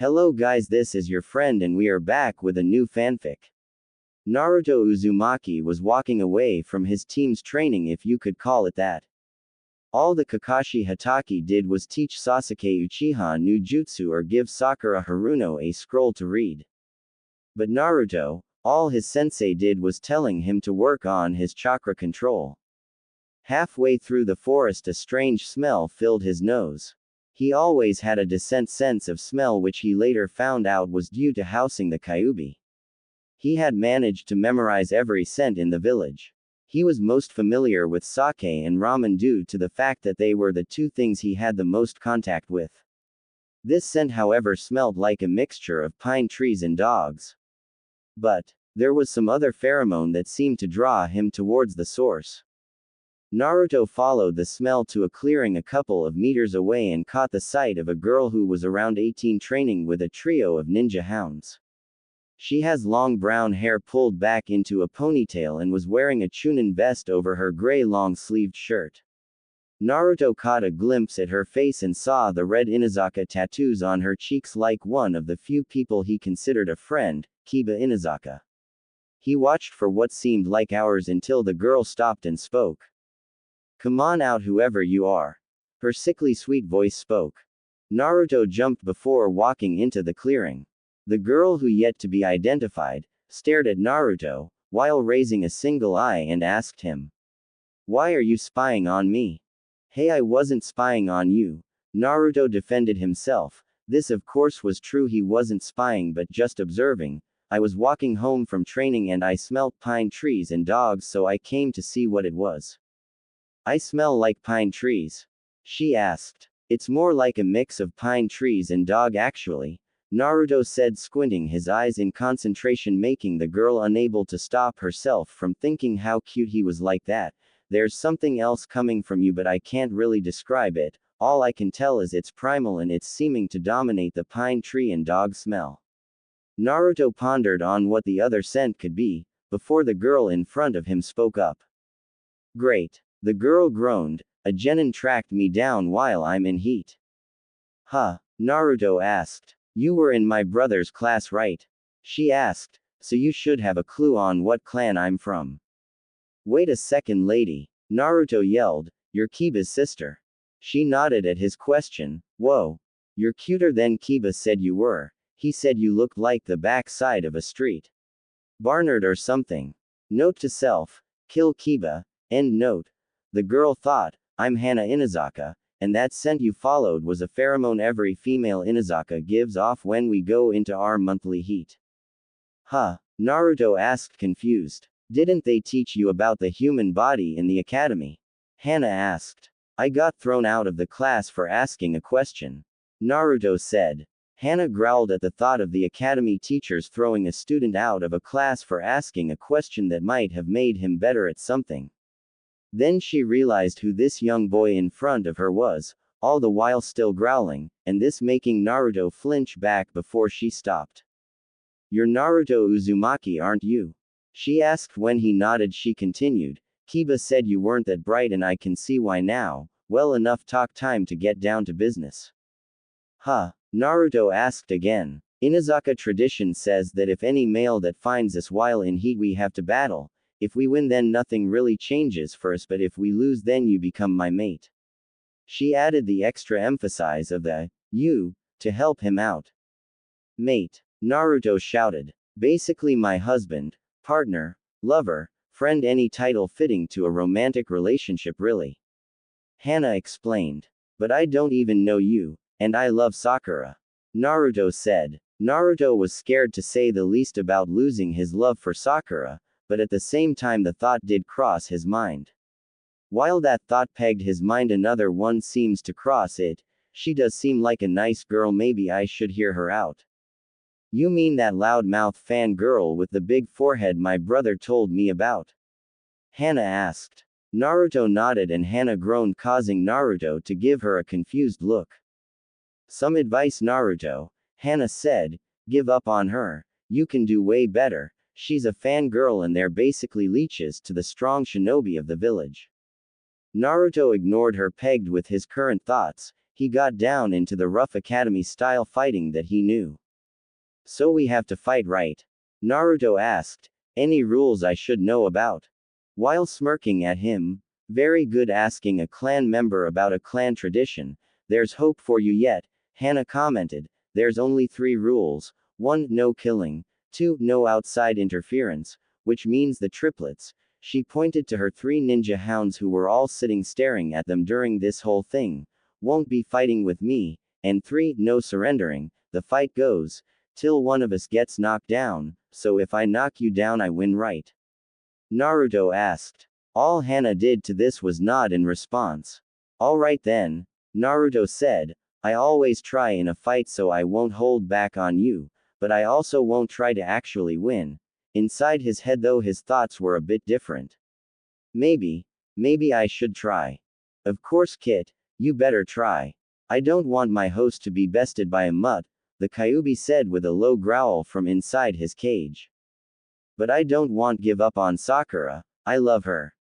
Hello guys, this is your friend and we are back with a new fanfic. Naruto Uzumaki was walking away from his team's training, if you could call it that. All the Kakashi Hatake did was teach Sasuke Uchiha no Jutsu or give Sakura Haruno a scroll to read. But Naruto, all his sensei did was telling him to work on his chakra control. Halfway through the forest a strange smell filled his nose. He always had a decent sense of smell, which he later found out was due to housing the Kyuubi. He had managed to memorize every scent in the village. He was most familiar with sake and ramen due to the fact that they were the two things he had the most contact with. This scent, however, smelled like a mixture of pine trees and dogs. But there was some other pheromone that seemed to draw him towards the source. Naruto followed the smell to a clearing a couple of meters away and caught the sight of a girl who was around 18 training with a trio of ninja hounds. She has long brown hair pulled back into a ponytail and was wearing a chunin vest over her gray long-sleeved shirt. Naruto caught a glimpse at her face and saw the red Inazaka tattoos on her cheeks, like one of the few people he considered a friend, Kiba Inazaka. He watched for what seemed like hours until the girl stopped and spoke. "Come on out, whoever you are." Her sickly sweet voice spoke. Naruto jumped before walking into the clearing. The girl, who yet to be identified, stared at Naruto, while raising a single eye, and asked him, "Why are you spying on me?" "Hey, I wasn't spying on you." Naruto defended himself. This of course was true, he wasn't spying but just observing. "I was walking home from training and I smelt pine trees and dogs, so I came to see what it was." "I smell like pine trees?" she asked. "It's more like a mix of pine trees and dog actually," Naruto said, squinting his eyes in concentration, making the girl unable to stop herself from thinking how cute he was like that. "There's something else coming from you, but I can't really describe it. All I can tell is it's primal and it's seeming to dominate the pine tree and dog smell." Naruto pondered on what the other scent could be, before the girl in front of him spoke up. "Great," the girl groaned, "a genin tracked me down while I'm in heat." "Huh?" Naruto asked. "You were in my brother's class, right?" she asked. "So you should have a clue on what clan I'm from." "Wait a second, lady," Naruto yelled, "you're Kiba's sister." She nodded at his question. "Whoa. You're cuter than Kiba said you were. He said you looked like the back side of a street Barnard or something. Note to self, kill Kiba, end note." The girl thought, "I'm Hana Inazaka, and that scent you followed was a pheromone every female Inazaka gives off when we go into our monthly heat." "Huh?" Naruto asked, confused. "Didn't they teach you about the human body in the academy?" Hana asked. "I got thrown out of the class for asking a question," Naruto said. Hana growled at the thought of the academy teachers throwing a student out of a class for asking a question that might have made him better at something. Then she realized who this young boy in front of her was, all the while still growling, and this making Naruto flinch back before she stopped. "You're Naruto Uzumaki, aren't you?" she asked. When he nodded, she continued, "Kiba said you weren't that bright and I can see why now. Well, enough talk, time to get down to business." "Huh?" Naruto asked again. "Inazaka tradition says that if any male that finds us while in heat we have to battle. If we win then nothing really changes for us, but if we lose then you become my mate." She added the extra emphasis of the you to help him out. "Mate," Naruto shouted. "Basically my husband, partner, lover, friend, any title fitting to a romantic relationship really." Hana explained. "But I don't even know you, and I love Sakura," Naruto said. Naruto was scared to say the least about losing his love for Sakura, but at the same time the thought did cross his mind. While that thought pegged his mind, another one seems to cross it. "She does seem like a nice girl, maybe I should hear her out." "You mean that loudmouth fan girl with the big forehead my brother told me about?" Hana asked. Naruto nodded and Hana groaned, causing Naruto to give her a confused look. "Some advice, Naruto," Hana said. "Give up on her. You can do way better. She's a fangirl and they're basically leeches to the strong shinobi of the village." Naruto ignored her, pegged with his current thoughts. He got down into the rough academy-style fighting that he knew. So we have to fight, right? Naruto asked. Any rules I should know about? While smirking at him, very good asking a clan member about a clan tradition, there's hope for you yet, Hana commented. There's only 3 rules. 1. No killing. 2. No outside interference, which means the triplets. She pointed to her 3 ninja hounds who were all sitting staring at them during this whole thing. Won't be fighting with me. And 3. No surrendering. The fight goes till one of us gets knocked down, so if I knock you down I win, right? Naruto asked. All Hana did to this was nod in response. Alright then, Naruto said, I always try in a fight so I won't hold back on you, but I also won't try to actually win. Inside his head though his thoughts were a bit different. Maybe I should try. Of course Kit, you better try. I don't want my host to be bested by a mutt, the Kyuubi said with a low growl from inside his cage. But I don't want give up on Sakura, I love her.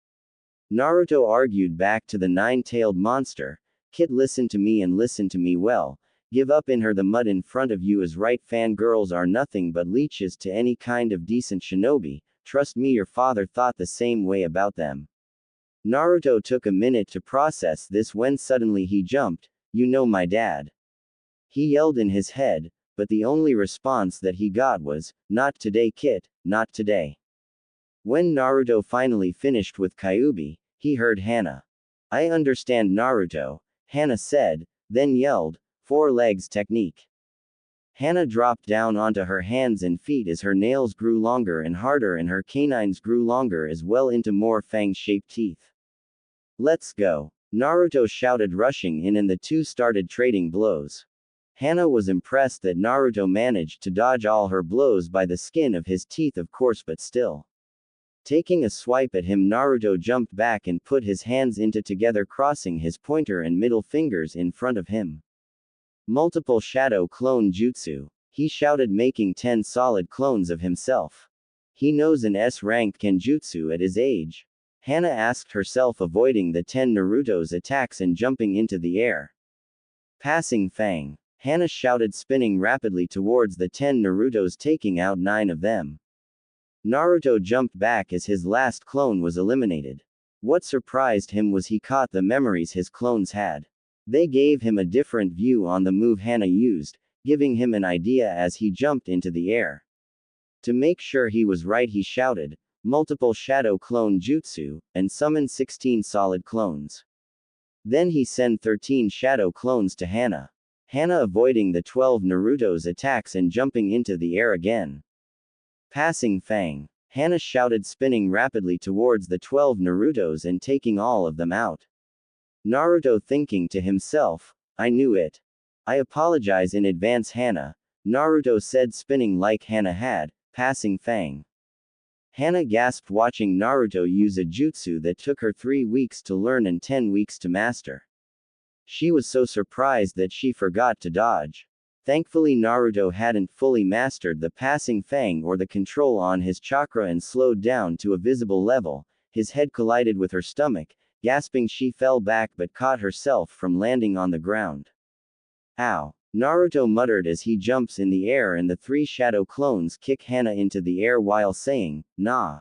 Naruto argued back to the 9-tailed monster. Kit, listen to me and listen to me well. Give up in her, the mud in front of you is right. Fangirls are nothing but leeches to any kind of decent shinobi. Trust me, your father thought the same way about them. Naruto took a minute to process this when suddenly he jumped. You know my dad. He yelled in his head, but the only response that he got was, not today Kit, not today. When Naruto finally finished with Kyuubi, he heard Hana. I understand Naruto, Hana said, then yelled, 4 legs technique. Hana dropped down onto her hands and feet as her nails grew longer and harder and her canines grew longer as well into more fang-shaped teeth. Let's go. Naruto shouted, rushing in, and the two started trading blows. Hana was impressed that Naruto managed to dodge all her blows by the skin of his teeth, of course, but still. Taking a swipe at him, Naruto jumped back and put his hands into together, crossing his pointer and middle fingers in front of him. Multiple shadow clone jutsu, he shouted, making 10 solid clones of himself. He knows an S-ranked kenjutsu at his age. Hana asked herself, avoiding the 10 Naruto's attacks and jumping into the air. Passing Fang. Hana shouted, spinning rapidly towards the 10 Narutos, taking out 9 of them. Naruto jumped back as his last clone was eliminated. What surprised him was he caught the memories his clones had. They gave him a different view on the move Hana used, giving him an idea as he jumped into the air. To make sure he was right, he shouted, multiple shadow clone jutsu, and summoned 16 solid clones. Then he sent 13 shadow clones to Hana. Hana avoiding the 12 Naruto's attacks and jumping into the air again. Passing Fang. Hana shouted, spinning rapidly towards the 12 Naruto's and taking all of them out. Naruto thinking to himself, I knew it. I apologize in advance, Hana, Naruto said, spinning like Hana had, passing Fang. Hana gasped, watching Naruto use a jutsu that took her 3 weeks to learn and 10 weeks to master. She was so surprised that she forgot to dodge. Thankfully, Naruto hadn't fully mastered the passing Fang or the control on his chakra and slowed down to a visible level. His head collided with her stomach. Gasping, she fell back but caught herself from landing on the ground. Ow! Naruto muttered as he jumps in the air and the 3 shadow clones kick Hana into the air while saying, Nah.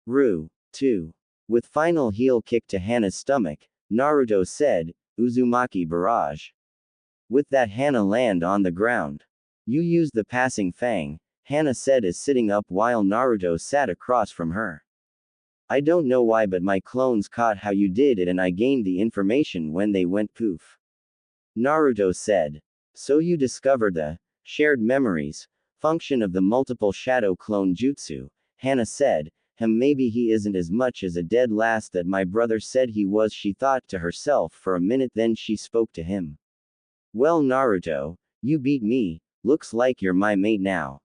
Ru. 2. With final heel kick to Hana's stomach, Naruto said, Uzumaki barrage. With that, Hana land on the ground. You used the passing Fang, Hana said as sitting up while Naruto sat across from her. I don't know why, but my clones caught how you did it and I gained the information when they went poof. Naruto said. So you discovered the shared memories function of the multiple shadow clone jutsu, Hana said. Maybe he isn't as much as a dead last that my brother said he was, she thought to herself for a minute, then she spoke to him. Well, Naruto, you beat me, looks like you're my mate now.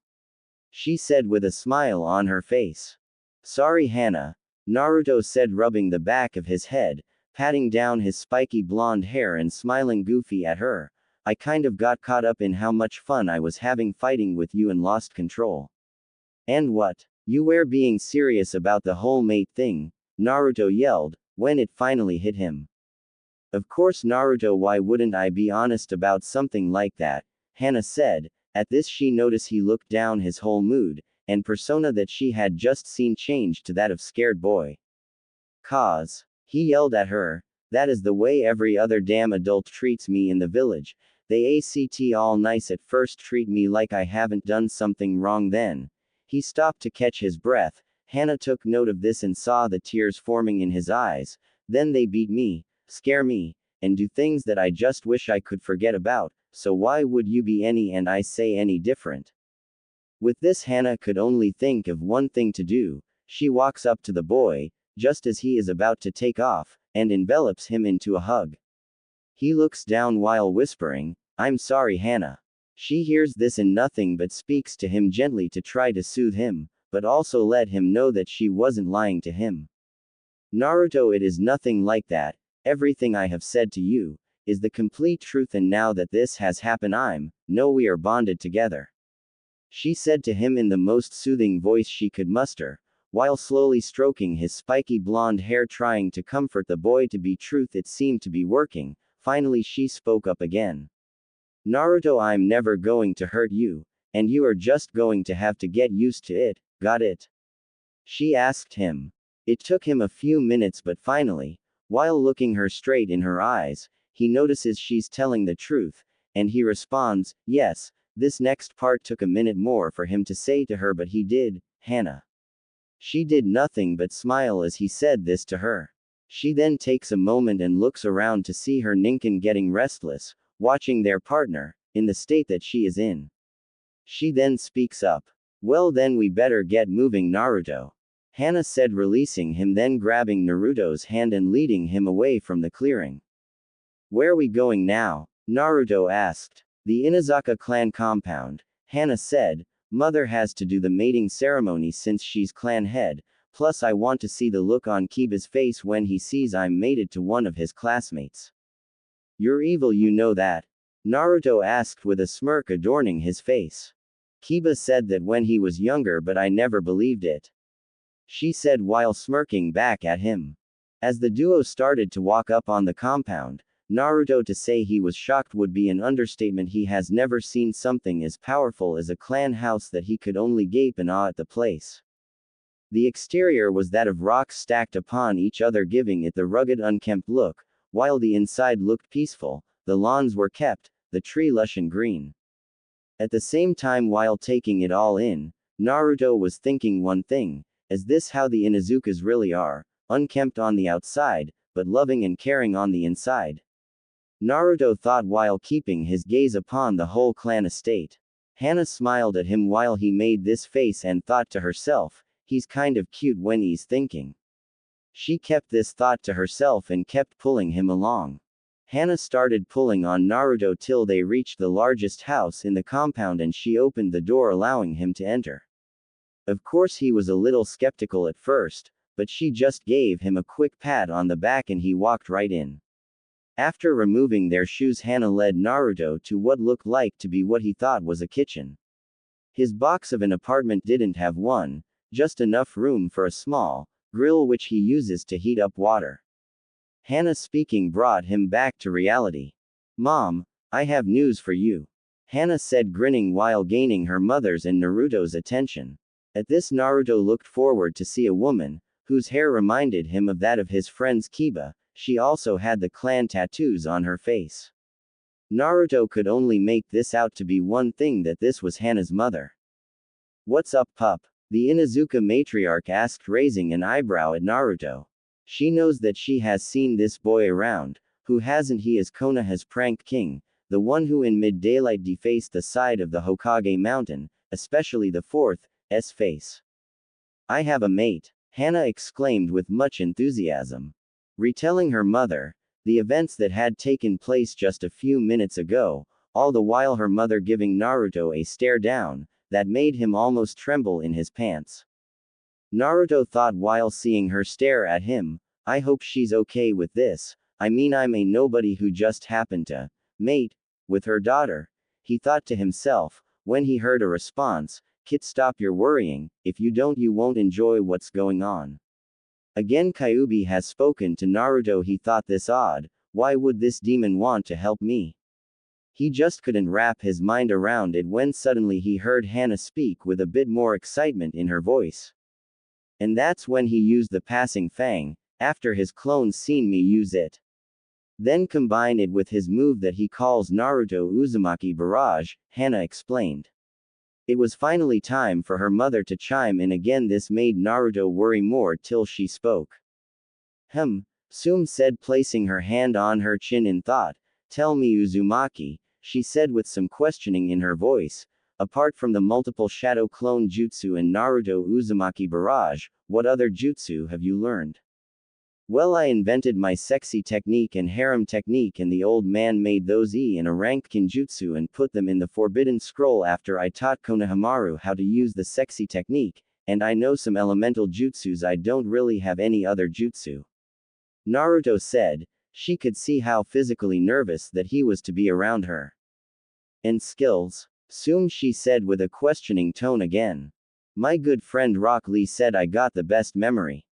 She said with a smile on her face. Sorry, Hana, Naruto said, rubbing the back of his head, patting down his spiky blonde hair and smiling goofy at her. I kind of got caught up in how much fun I was having fighting with you and lost control. And what? You were being serious about the whole mate thing? Naruto yelled, when it finally hit him. Of course Naruto, why wouldn't I be honest about something like that? Hana said. At this she noticed he looked down, his whole mood and persona that she had just seen changed to that of scared boy. Cause. He yelled at her. That is the way every other damn adult treats me in the village. They act all nice at first, treat me like I haven't done something wrong then. He stopped to catch his breath. Hana took note of this and saw the tears forming in his eyes. Then they beat me, scare me, and do things that I just wish I could forget about, so why would you be any different? With this Hana could only think of one thing to do. She walks up to the boy, just as he is about to take off, and envelops him into a hug. He looks down while whispering, I'm sorry Hana. She hears this and nothing but speaks to him gently to try to soothe him, but also let him know that she wasn't lying to him. Naruto, it is nothing like that. Everything I have said to you is the complete truth, and now that this has happened we are bonded together. She said to him in the most soothing voice she could muster, while slowly stroking his spiky blonde hair, trying to comfort the boy. To be truth, it seemed to be working. Finally she spoke up again. Naruto, I'm never going to hurt you, and you are just going to have to get used to it, got it? She asked him. It took him a few minutes, but finally, while looking her straight in her eyes, he notices she's telling the truth, and he responds, yes. This next part took a minute more for him to say to her, but he did, Hana. She did nothing but smile as he said this to her. She then takes a moment and looks around to see her Ninken getting restless, watching their partner, in the state that she is in. She then speaks up. Well then we better get moving, Naruto. Hana said, releasing him, then grabbing Naruto's hand and leading him away from the clearing. Where are we going now? Naruto asked. The Inazaka clan compound. Hana said. Mother has to do the mating ceremony since she's clan head, plus I want to see the look on Kiba's face when he sees I'm mated to one of his classmates. You're evil, you know that? Naruto asked with a smirk adorning his face. Kiba said that when he was younger, but I never believed it. She said while smirking back at him. As the duo started to walk up on the compound, Naruto, to say he was shocked would be an understatement. He has never seen something as powerful as a clan house that he could only gape in awe at the place. The exterior was that of rocks stacked upon each other, giving it the rugged, unkempt look, while the inside looked peaceful. The lawns were kept, the tree lush and green. At the same time, while taking it all in, Naruto was thinking one thing, is this how the Inuzukas really are, unkempt on the outside, but loving and caring on the inside? Naruto thought while keeping his gaze upon the whole clan estate. Hana smiled at him while he made this face and thought to herself, he's kind of cute when he's thinking. She kept this thought to herself and kept pulling him along. Hana started pulling on Naruto till they reached the largest house in the compound, and she opened the door allowing him to enter. Of course he was a little skeptical at first, but she just gave him a quick pat on the back and he walked right in. After removing their shoes, Hana led Naruto to what looked like to be what he thought was a kitchen. His box of an apartment didn't have one, just enough room for a small grill which he uses to heat up water. Hana speaking brought him back to reality. Mom, I have news for you. Hana said, grinning while gaining her mother's and Naruto's attention. At this, Naruto looked forward to see a woman, whose hair reminded him of that of his friend's Kiba. She also had the clan tattoos on her face. Naruto could only make this out to be one thing, that this was Hana's mother. What's up, pup? The Inuzuka matriarch asked, raising an eyebrow at Naruto. She knows that she has seen this boy around. Who hasn't? He is Konoha's prank king, the one who in mid-daylight defaced the side of the Hokage mountain, especially the fourth's face. I have a mate, Hana exclaimed with much enthusiasm. Retelling her mother the events that had taken place just a few minutes ago, all the while her mother giving Naruto a stare down that made him almost tremble in his pants. Naruto thought while seeing her stare at him, I hope she's okay with this. I mean, I'm a nobody who just happened to mate with her daughter. He thought to himself, when he heard a response, Kit, stop your worrying, if you don't you won't enjoy what's going on. Again Kyuubi has spoken to Naruto. He thought this odd, Why would this demon want to help me? He just couldn't wrap his mind around it when suddenly he heard Hana speak with a bit more excitement in her voice. And that's when he used the passing fang, after his clones seen me use it. Then combine it with his move that he calls Naruto Uzumaki Barrage, Hana explained. It was finally time for her mother to chime in again. This made Naruto worry more till she spoke. Sum said, placing her hand on her chin in thought. Tell me, Uzumaki, she said with some questioning in her voice. Apart from the multiple shadow clone jutsu and Naruto Uzumaki Barrage, what other jutsu have you learned? Well, I invented my sexy technique and harem technique, and the old man made those in a rank kinjutsu and put them in the forbidden scroll after I taught Konohamaru how to use the sexy technique, and I know some elemental jutsus. I don't really have any other jutsu. Naruto said. She could see how physically nervous that he was to be around her. And skills? She said with a questioning tone again. My good friend Rock Lee said I got the best memory.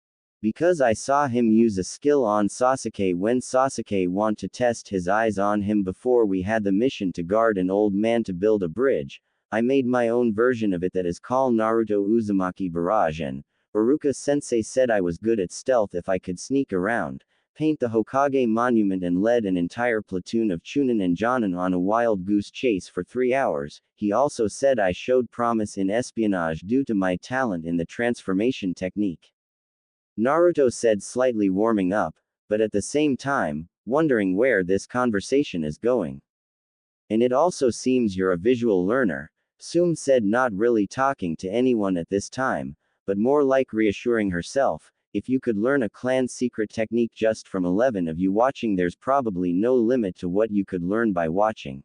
Because I saw him use a skill on Sasuke when Sasuke wanted to test his eyes on him before we had the mission to guard an old man to build a bridge. I made my own version of it that is called Naruto Uzumaki Barrage, and Iruka-sensei said I was good at stealth if I could sneak around, paint the Hokage monument, and led an entire platoon of Chunin and Jonin on a wild goose chase for 3 hours. He also said I showed promise in espionage due to my talent in the transformation technique. Naruto said, slightly warming up, but at the same time, wondering where this conversation is going. And it also seems you're a visual learner, Sum said, not really talking to anyone at this time, but more like reassuring herself. If you could learn a clan secret technique just from 11 of you watching, there's probably no limit to what you could learn by watching.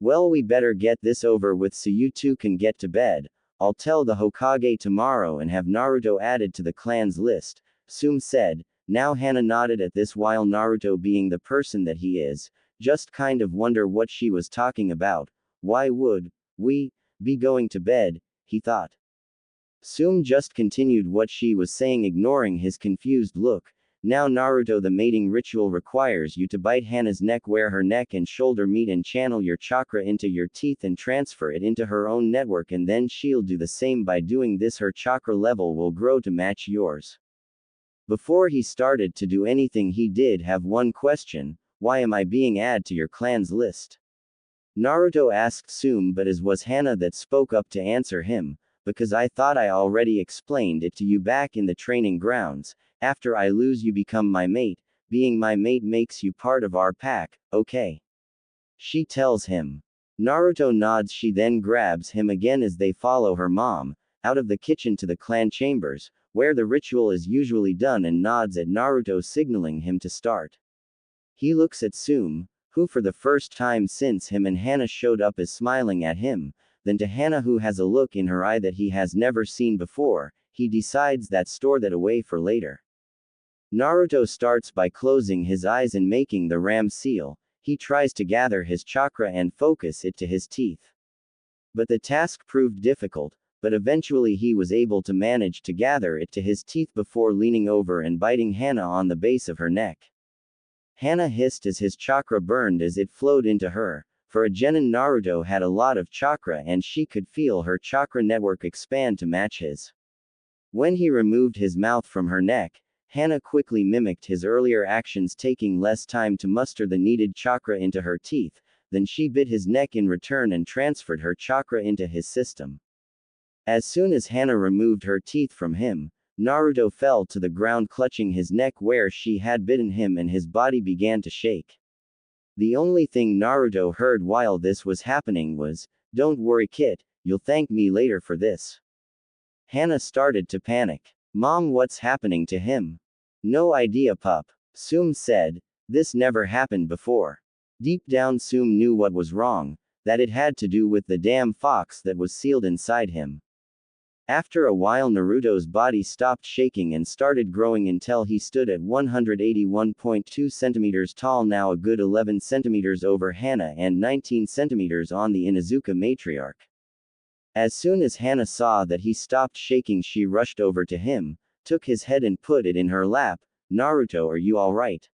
Well, we better get this over with so you two can get to bed. I'll tell the Hokage tomorrow and have Naruto added to the clan's list, Sum said. Now Hana nodded at this, while Naruto, being the person that he is, just kind of wonder what she was talking about. Why would we be going to bed, he thought. Sum just continued what she was saying, ignoring his confused look. Now Naruto, the mating ritual requires you to bite Hana's neck where her neck and shoulder meet and channel your chakra into your teeth and transfer it into her own network, and then she'll do the same. By doing this, her chakra level will grow to match yours. Before he started to do anything, he did have one question. Why am I being added to your clan's list? Naruto asked Sum, but it was Hana that spoke up to answer him. Because I thought I already explained it to you back in the training grounds. After I lose, you become my mate. Being my mate makes you part of our pack, okay? She tells him. Naruto nods. She then grabs him again as they follow her mom out of the kitchen to the clan chambers, where the ritual is usually done, and nods at Naruto, signaling him to start. He looks at Sum, who for the first time since him and Hana showed up is smiling at him, then to Hana, who has a look in her eye that he has never seen before. He decides that store that away for later. Naruto starts by closing his eyes and making the ram seal. He tries to gather his chakra and focus it to his teeth. But the task proved difficult, but eventually he was able to manage to gather it to his teeth before leaning over and biting Hana on the base of her neck. Hana hissed as his chakra burned as it flowed into her. For a genin, Naruto had a lot of chakra, and she could feel her chakra network expand to match his. When he removed his mouth from her neck, Hana quickly mimicked his earlier actions, taking less time to muster the needed chakra into her teeth. Then she bit his neck in return and transferred her chakra into his system. As soon as Hana removed her teeth from him, Naruto fell to the ground, clutching his neck where she had bitten him, and his body began to shake. The only thing Naruto heard while this was happening was, "Don't worry, kid, you'll thank me later for this." Hana started to panic. "Mom, what's happening to him?" "No idea, pup," Sum said. "This never happened before." Deep down, Sum knew what was wrong, that it had to do with the damn fox that was sealed inside him. After a while, Naruto's body stopped shaking and started growing until he stood at 181.2 centimeters tall, now a good 11 centimeters over Hana and 19 centimeters on the Inuzuka matriarch. As soon as Hana saw that he stopped shaking, she rushed over to him, took his head and put it in her lap. "Naruto, are you alright?"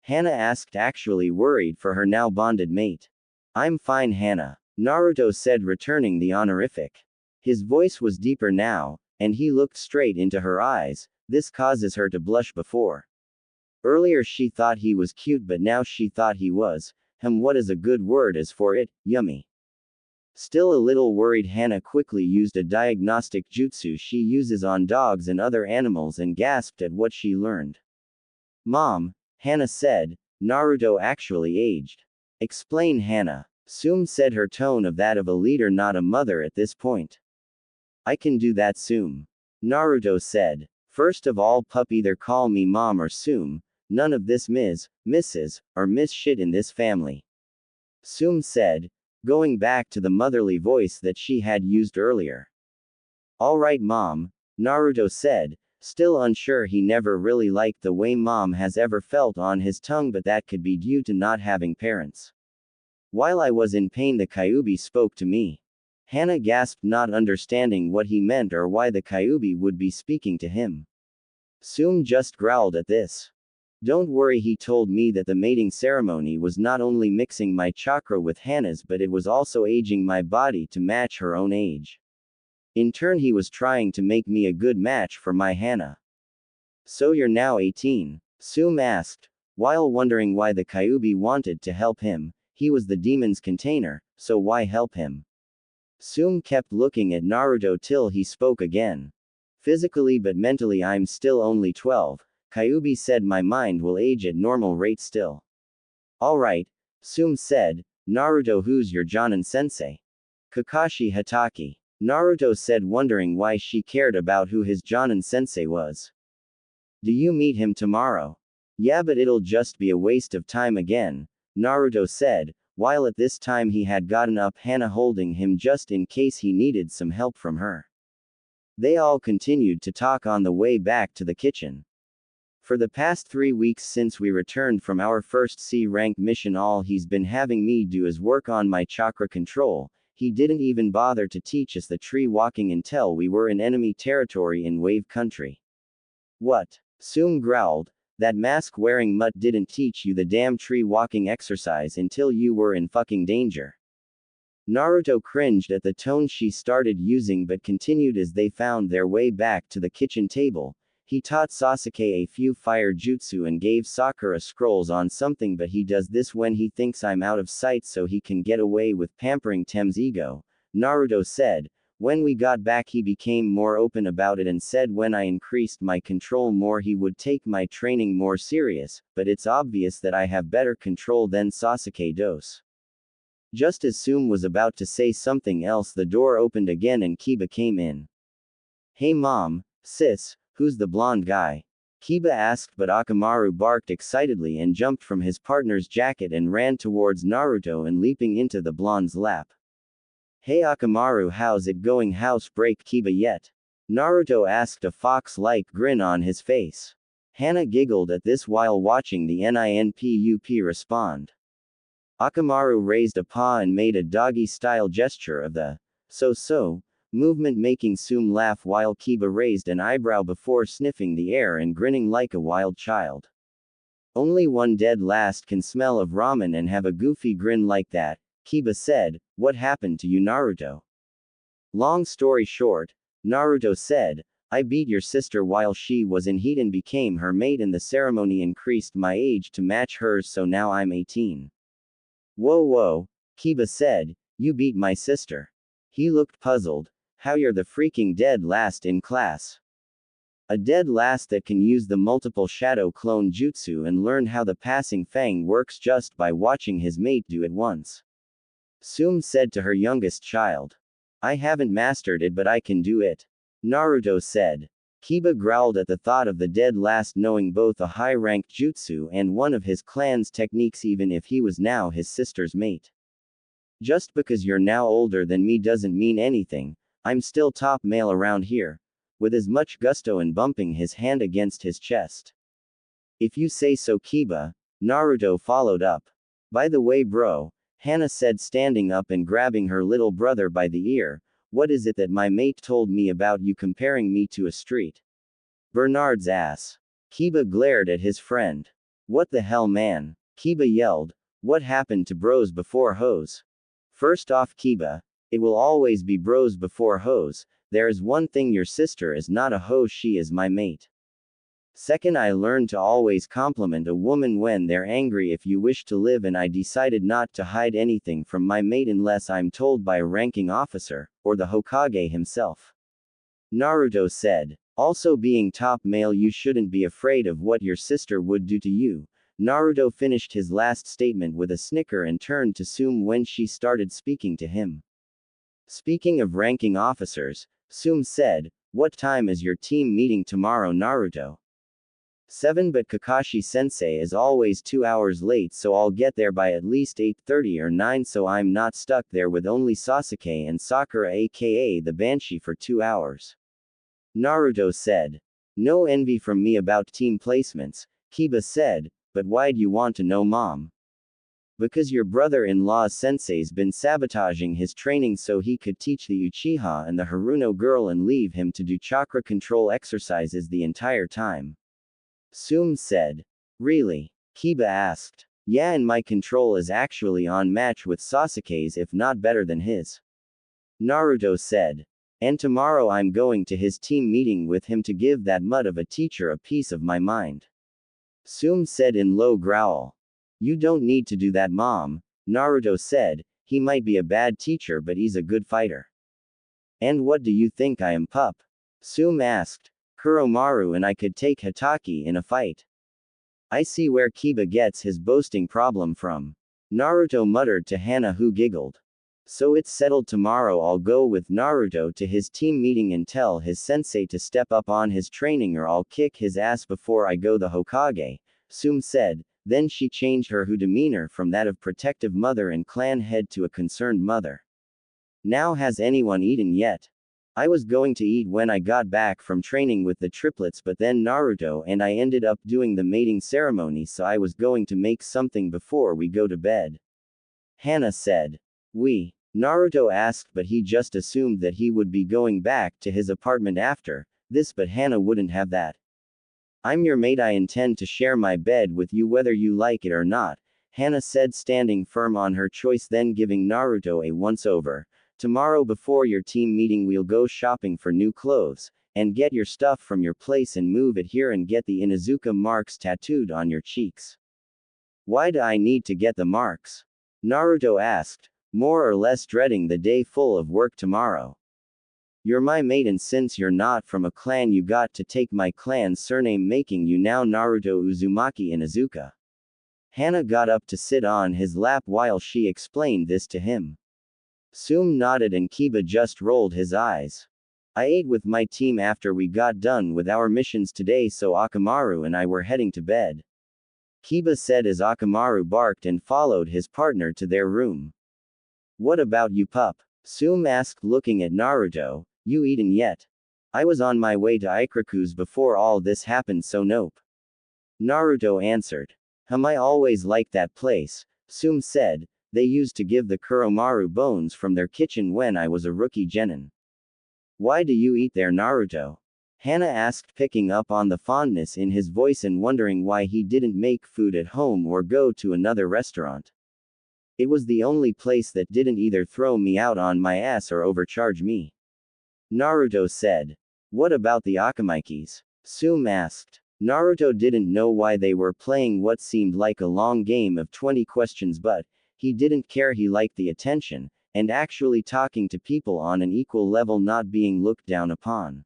Hana asked, actually worried for her now bonded mate. I'm fine, Hana, Naruto said, returning the honorific. His voice was deeper now, and he looked straight into her eyes. This causes her to blush before. Earlier she thought he was cute, but now she thought he was, what is a good word as for it, yummy. Still a little worried, Hana quickly used a diagnostic jutsu she uses on dogs and other animals and gasped at what she learned. Mom, Hana said, Naruto actually aged. Explain, Hana. Sum said, her tone of that of a leader, not a mother at this point. I can do that, Sum. Naruto said. First of all, pup, either call me mom or Sum. None of this Ms., Mrs., or Miss shit in this family. Sum said, going back to the motherly voice that she had used earlier. Alright, Mom, Naruto said, still unsure. He never really liked the way Mom has ever felt on his tongue, but that could be due to not having parents. While I was in pain, the Kyuubi spoke to me. Hana gasped, not understanding what he meant or why the Kyuubi would be speaking to him. Sum just growled at this. Don't worry, he told me that the mating ceremony was not only mixing my chakra with Hana's, but it was also aging my body to match her own age. In turn, he was trying to make me a good match for my Hana. So you're now 18? Sum asked, while wondering why the Kyuubi wanted to help him. He was the demon's container, so why help him? Sum kept looking at Naruto till he spoke again. Physically but mentally I'm still only 12, Kyuubi said. My mind will age at normal rate still. Alright, Sum said. Naruto, who's your Jonin sensei? Kakashi Hatake. Naruto said, wondering why she cared about who his Jonin sensei was. Do you meet him tomorrow? Yeah, but it'll just be a waste of time again, Naruto said, while at this time he had gotten up Hana holding him just in case he needed some help from her. They all continued to talk on the way back to the kitchen. For the past 3 weeks since we returned from our first C-rank mission, all he's been having me do is work on my chakra control. He didn't even bother to teach us the tree walking until we were in enemy territory in Wave Country. What? Sum growled. That mask-wearing mutt didn't teach you the damn tree walking exercise until you were in fucking danger. Naruto cringed at the tone she started using but continued as they found their way back to the kitchen table. He taught Sasuke a few fire jutsu and gave Sakura scrolls on something, but he does this when he thinks I'm out of sight so he can get away with pampering Tem's ego, Naruto said. When we got back he became more open about it and said when I increased my control more he would take my training more serious, but it's obvious that I have better control than Sasuke does. Just as Sum was about to say something else, the door opened again and Kiba came in. Hey mom, sis, who's the blonde guy? Kiba asked, but Akamaru barked excitedly and jumped from his partner's jacket and ran towards Naruto and leaping into the blonde's lap. Hey Akamaru, how's it going? House break Kiba yet? Naruto asked, a fox-like grin on his face. Hana giggled at this while watching the ninpup respond. Akamaru raised a paw and made a doggy-style gesture of the so-so movement, making Sum laugh while Kiba raised an eyebrow before sniffing the air and grinning like a wild child. Only one dead last can smell of ramen and have a goofy grin like that, Kiba said. What happened to you, Naruto? Long story short, Naruto said, I beat your sister while she was in heat and became her mate, and the ceremony increased my age to match hers, so now I'm 18. Whoa, Kiba said, you beat my sister. He looked puzzled. How, you're the freaking dead last in class. A dead last that can use the multiple shadow clone jutsu and learn how the passing fang works just by watching his mate do it once. Sum said to her youngest child. I haven't mastered it, but I can do it, Naruto said. Kiba growled at the thought of the dead last knowing both a high-ranked jutsu and one of his clan's techniques, even if he was now his sister's mate. Just because you're now older than me doesn't mean anything. I'm still top male around here, with as much gusto, and bumping his hand against his chest. If you say so, Kiba, Naruto followed up. By the way, bro, Hana said, standing up and grabbing her little brother by the ear, what is it that my mate told me about you comparing me to a street Bernard's ass? Kiba glared at his friend. What the hell, man? Kiba yelled. What happened to bros before hoes? First off, Kiba, it will always be bros before hoes. There is one thing, your sister is not a hoe, she is my mate. Second, I learned to always compliment a woman when they're angry if you wish to live, and I decided not to hide anything from my mate unless I'm told by a ranking officer, or the Hokage himself. Naruto said. Also, being top male, you shouldn't be afraid of what your sister would do to you. Naruto finished his last statement with a snicker and turned to Sume when she started speaking to him. Speaking of ranking officers, Sume said, "What time is your team meeting tomorrow, Naruto?" 7, but Kakashi-sensei is always 2 hours late, so I'll get there by at least 8:30 or 9, so I'm not stuck there with only Sasuke and Sakura aka the Banshee for 2 hours. Naruto said. No envy from me about team placements, Kiba said, but why'd you want to know, mom? Because your brother-in-law's sensei's been sabotaging his training so he could teach the Uchiha and the Haruno girl and leave him to do chakra control exercises the entire time. Sume said. Really? Kiba asked. Yeah, and my control is actually on match with Sasuke's, if not better than his. Naruto said. And tomorrow I'm going to his team meeting with him to give that mud of a teacher a piece of my mind. Sume said in low growl. You don't need to do that, mom, Naruto said. He might be a bad teacher, but he's a good fighter. And what do you think I am, pup? Sume asked. Kuromaru and I could take Hatake in a fight. I see where Kiba gets his boasting problem from. Naruto muttered to Hana, who giggled. So it's settled, tomorrow I'll go with Naruto to his team meeting and tell his sensei to step up on his training or I'll kick his ass before I go, the Hokage, Sume said. Then she changed her demeanor from that of protective mother and clan head to a concerned mother. Now, has anyone eaten yet? I was going to eat when I got back from training with the triplets, but then Naruto and I ended up doing the mating ceremony, so I was going to make something before we go to bed. Hana said. Naruto asked, but he just assumed that he would be going back to his apartment after this, but Hana wouldn't have that. I'm your mate, I intend to share my bed with you whether you like it or not, Hana said, standing firm on her choice, then giving Naruto a once-over. Tomorrow before your team meeting we'll go shopping for new clothes, and get your stuff from your place and move it here and get the Inuzuka marks tattooed on your cheeks. Why do I need to get the marks? Naruto asked, more or less dreading the day full of work tomorrow. You're my mate, and since you're not from a clan you got to take my clan's surname, making you now Naruto Uzumaki Inuzuka. Hana got up to sit on his lap while she explained this to him. Sume nodded and Kiba just rolled his eyes. I ate with my team after we got done with our missions today, so Akamaru and I were heading to bed. Kiba said as Akamaru barked and followed his partner to their room. What about you, pup? Sume asked, looking at Naruto. You eaten yet? I was on my way to Ikiraku's before all this happened, so nope. Naruto answered. I always liked that place, Sume said. They used to give the Kuromaru bones from their kitchen when I was a rookie genin. Why do you eat there, Naruto? Hana asked, picking up on the fondness in his voice and wondering why he didn't make food at home or go to another restaurant. It was the only place that didn't either throw me out on my ass or overcharge me. Naruto said. What about the Akamaikis? Sume asked. Naruto didn't know why they were playing what seemed like a long game of 20 questions, but he didn't care. He liked the attention, and actually talking to people on an equal level, not being looked down upon.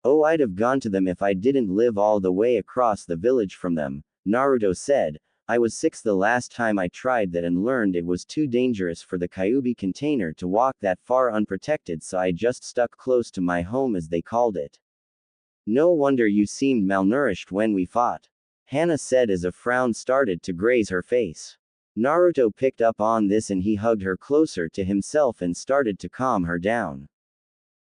Oh, I'd have gone to them if I didn't live all the way across the village from them, Naruto said. I was 6 the last time I tried that and learned it was too dangerous for the Kyuubi container to walk that far unprotected, so I just stuck close to my home, as they called it. No wonder you seemed malnourished when we fought, Hana said as a frown started to graze her face. Naruto picked up on this and he hugged her closer to himself and started to calm her down.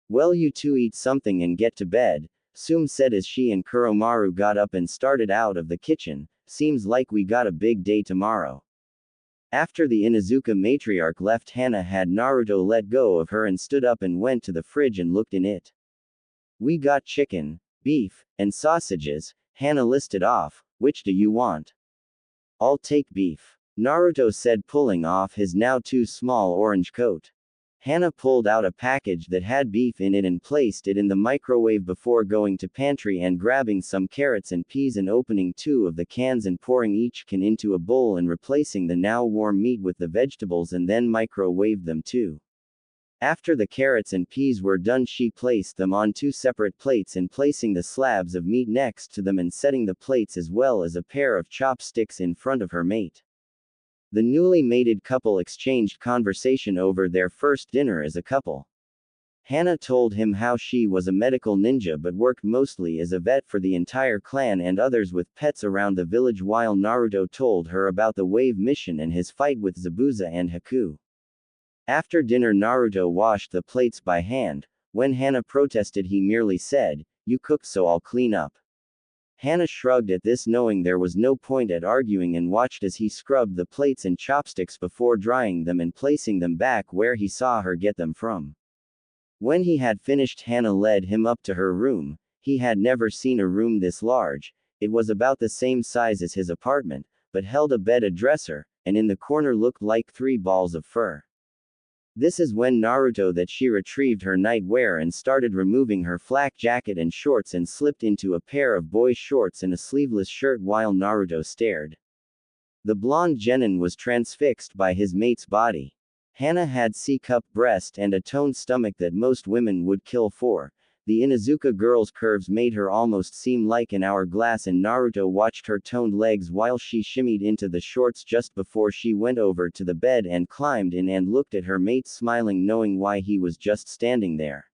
Well, you two eat something and get to bed, Sume said as she and Kuromaru got up and started out of the kitchen. Seems like we got a big day tomorrow. After the Inuzuka matriarch left, Hana had Naruto let go of her and stood up and went to the fridge and looked in it. We got chicken, beef, and sausages, Hana listed off. Which do you want? I'll take beef, Naruto said, pulling off his now too small orange coat. Hana pulled out a package that had beef in it and placed it in the microwave before going to pantry and grabbing some carrots and peas and opening 2 of the cans and pouring each can into a bowl and replacing the now warm meat with the vegetables and then microwaved them too. After the carrots and peas were done, she placed them on 2 separate plates and placing the slabs of meat next to them and setting the plates as well as a pair of chopsticks in front of her mate. The newly mated couple exchanged conversation over their first dinner as a couple. Hana told him how she was a medical ninja but worked mostly as a vet for the entire clan and others with pets around the village, while Naruto told her about the wave mission and his fight with Zabuza and Haku. After dinner, Naruto washed the plates by hand. When Hana protested, he merely said, "You cooked, so I'll clean up." Hana shrugged at this, knowing there was no point at arguing, and watched as he scrubbed the plates and chopsticks before drying them and placing them back where he saw her get them from. When he had finished, Hana led him up to her room. He had never seen a room this large. It was about the same size as his apartment, but held a bed, a dresser, and in the corner looked like 3 balls of fur. This is when Naruto that she retrieved her nightwear and started removing her flak jacket and shorts and slipped into a pair of boys' shorts and a sleeveless shirt while Naruto stared. The blonde genin was transfixed by his mate's body. Hana had C-cup breast and a toned stomach that most women would kill for. The Inuzuka girl's curves made her almost seem like an hourglass, and Naruto watched her toned legs while she shimmied into the shorts just before she went over to the bed and climbed in and looked at her mate, smiling, knowing why he was just standing there.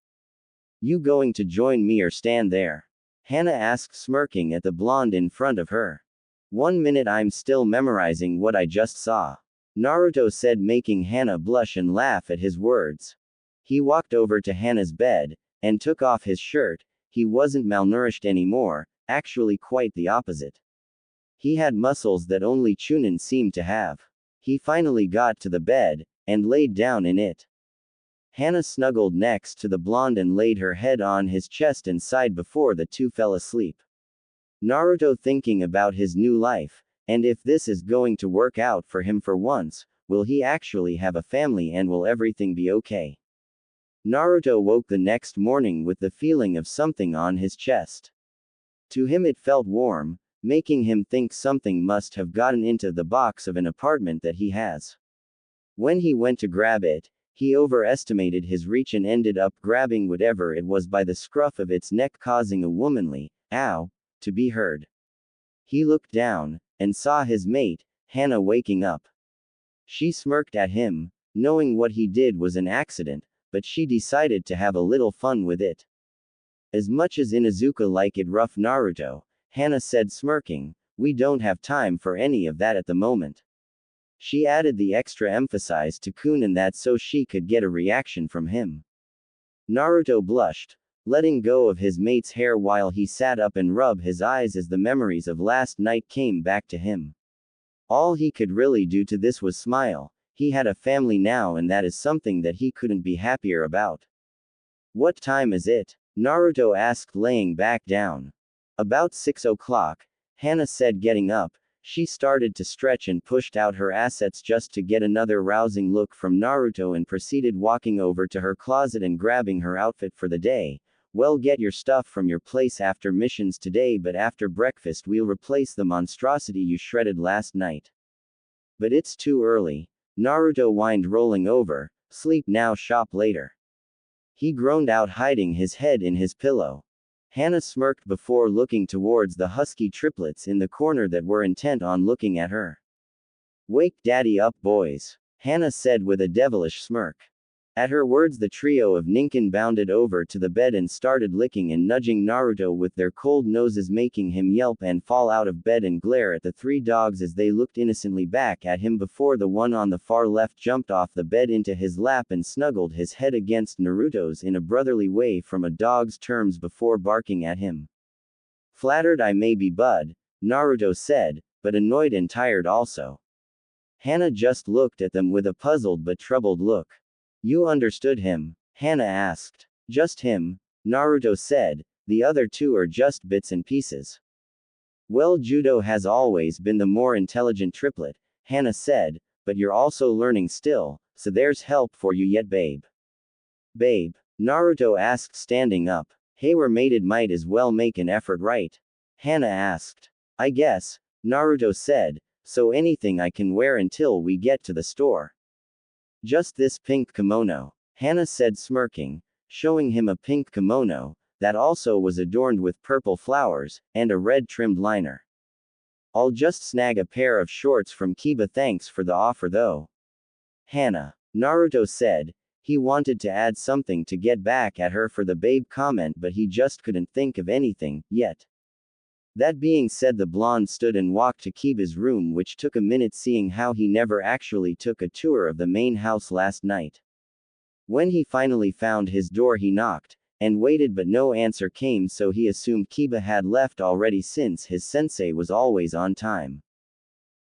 "You going to join me or stand there?" Hana asked, smirking at the blonde in front of her. "1 minute, I'm still memorizing what I just saw," Naruto said, making Hana blush and laugh at his words. He walked over to Hana's bed and took off his shirt. He wasn't malnourished anymore, actually quite the opposite. He had muscles that only Chunin seemed to have. He finally got to the bed and laid down in it. Hana snuggled next to the blonde and laid her head on his chest and sighed before the two fell asleep. Naruto, thinking about his new life, and if this is going to work out for him for once, will he actually have a family and will everything be okay? Naruto woke the next morning with the feeling of something on his chest. To him it felt warm, making him think something must have gotten into the box of an apartment that he has. When he went to grab it, he overestimated his reach and ended up grabbing whatever it was by the scruff of its neck, causing a womanly "ow" to be heard. He looked down and saw his mate, Hana, waking up. She smirked at him, knowing what he did was an accident, but she decided to have a little fun with it. "As much as Inuzuka like it rough, Naruto," Hana said, smirking, "we don't have time for any of that at the moment." She added the extra emphasis to Kunin that so she could get a reaction from him. Naruto blushed, letting go of his mate's hair while he sat up and rubbed his eyes as the memories of last night came back to him. All he could really do to this was smile. He had a family now, and that is something that he couldn't be happier about. "What time is it?" Naruto asked, laying back down. "About 6 o'clock, Hana said, getting up. She started to stretch and pushed out her assets just to get another rousing look from Naruto and proceeded walking over to her closet and grabbing her outfit for the day. "Well, get your stuff from your place after missions today, but after breakfast we'll replace the monstrosity you shredded last night." "But it's too early," Naruto whined, rolling over. "Sleep now, shop later." He groaned out, hiding his head in his pillow. Hana smirked before looking towards the husky triplets in the corner that were intent on looking at her. "Wake daddy up, boys," Hana said with a devilish smirk. At her words, the trio of Ninken bounded over to the bed and started licking and nudging Naruto with their cold noses, making him yelp and fall out of bed and glare at the 3 dogs as they looked innocently back at him before the one on the far left jumped off the bed into his lap and snuggled his head against Naruto's in a brotherly way from a dog's terms before barking at him. "Flattered I may be, bud," Naruto said, "but annoyed and tired also." Hana just looked at them with a puzzled but troubled look. "You understood him?" Hana asked. "Just him," Naruto said. "The other 2 are just bits and pieces." Well, judo has always been the more intelligent triplet, Hana said, but you're also learning still, so there's help for you yet, babe. Babe? Naruto asked, standing up. Hey, we're mated, might as well make an effort, right? Hana asked. I guess, Naruto said, so anything I can wear until we get to the store. Just this pink kimono, Hana said, smirking, showing him a pink kimono that also was adorned with purple flowers and a red trimmed liner. I'll just snag a pair of shorts from Kiba, thanks for the offer though. Hana, Naruto said. He wanted to add something to get back at her for the babe comment, but he just couldn't think of anything yet. That being said, the blonde stood and walked to Kiba's room, which took a minute, seeing how he never actually took a tour of the main house last night. When he finally found his door, he knocked and waited, but no answer came, so he assumed Kiba had left already, since his sensei was always on time.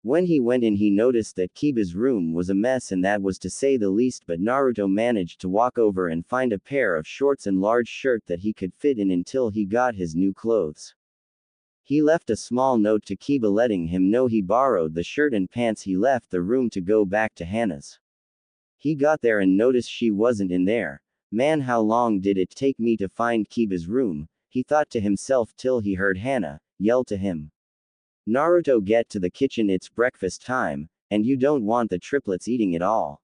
When he went in, he noticed that Kiba's room was a mess, and that was to say the least, but Naruto managed to walk over and find a pair of shorts and large shirt that he could fit in until he got his new clothes. He left a small note to Kiba letting him know he borrowed the shirt and pants. He left the room to go back to Hana's. He got there and noticed she wasn't in there. Man, how long did it take me to find Kiba's room? He thought to himself till he heard Hana yell to him. Naruto, get to the kitchen, it's breakfast time, and you don't want the triplets eating it all.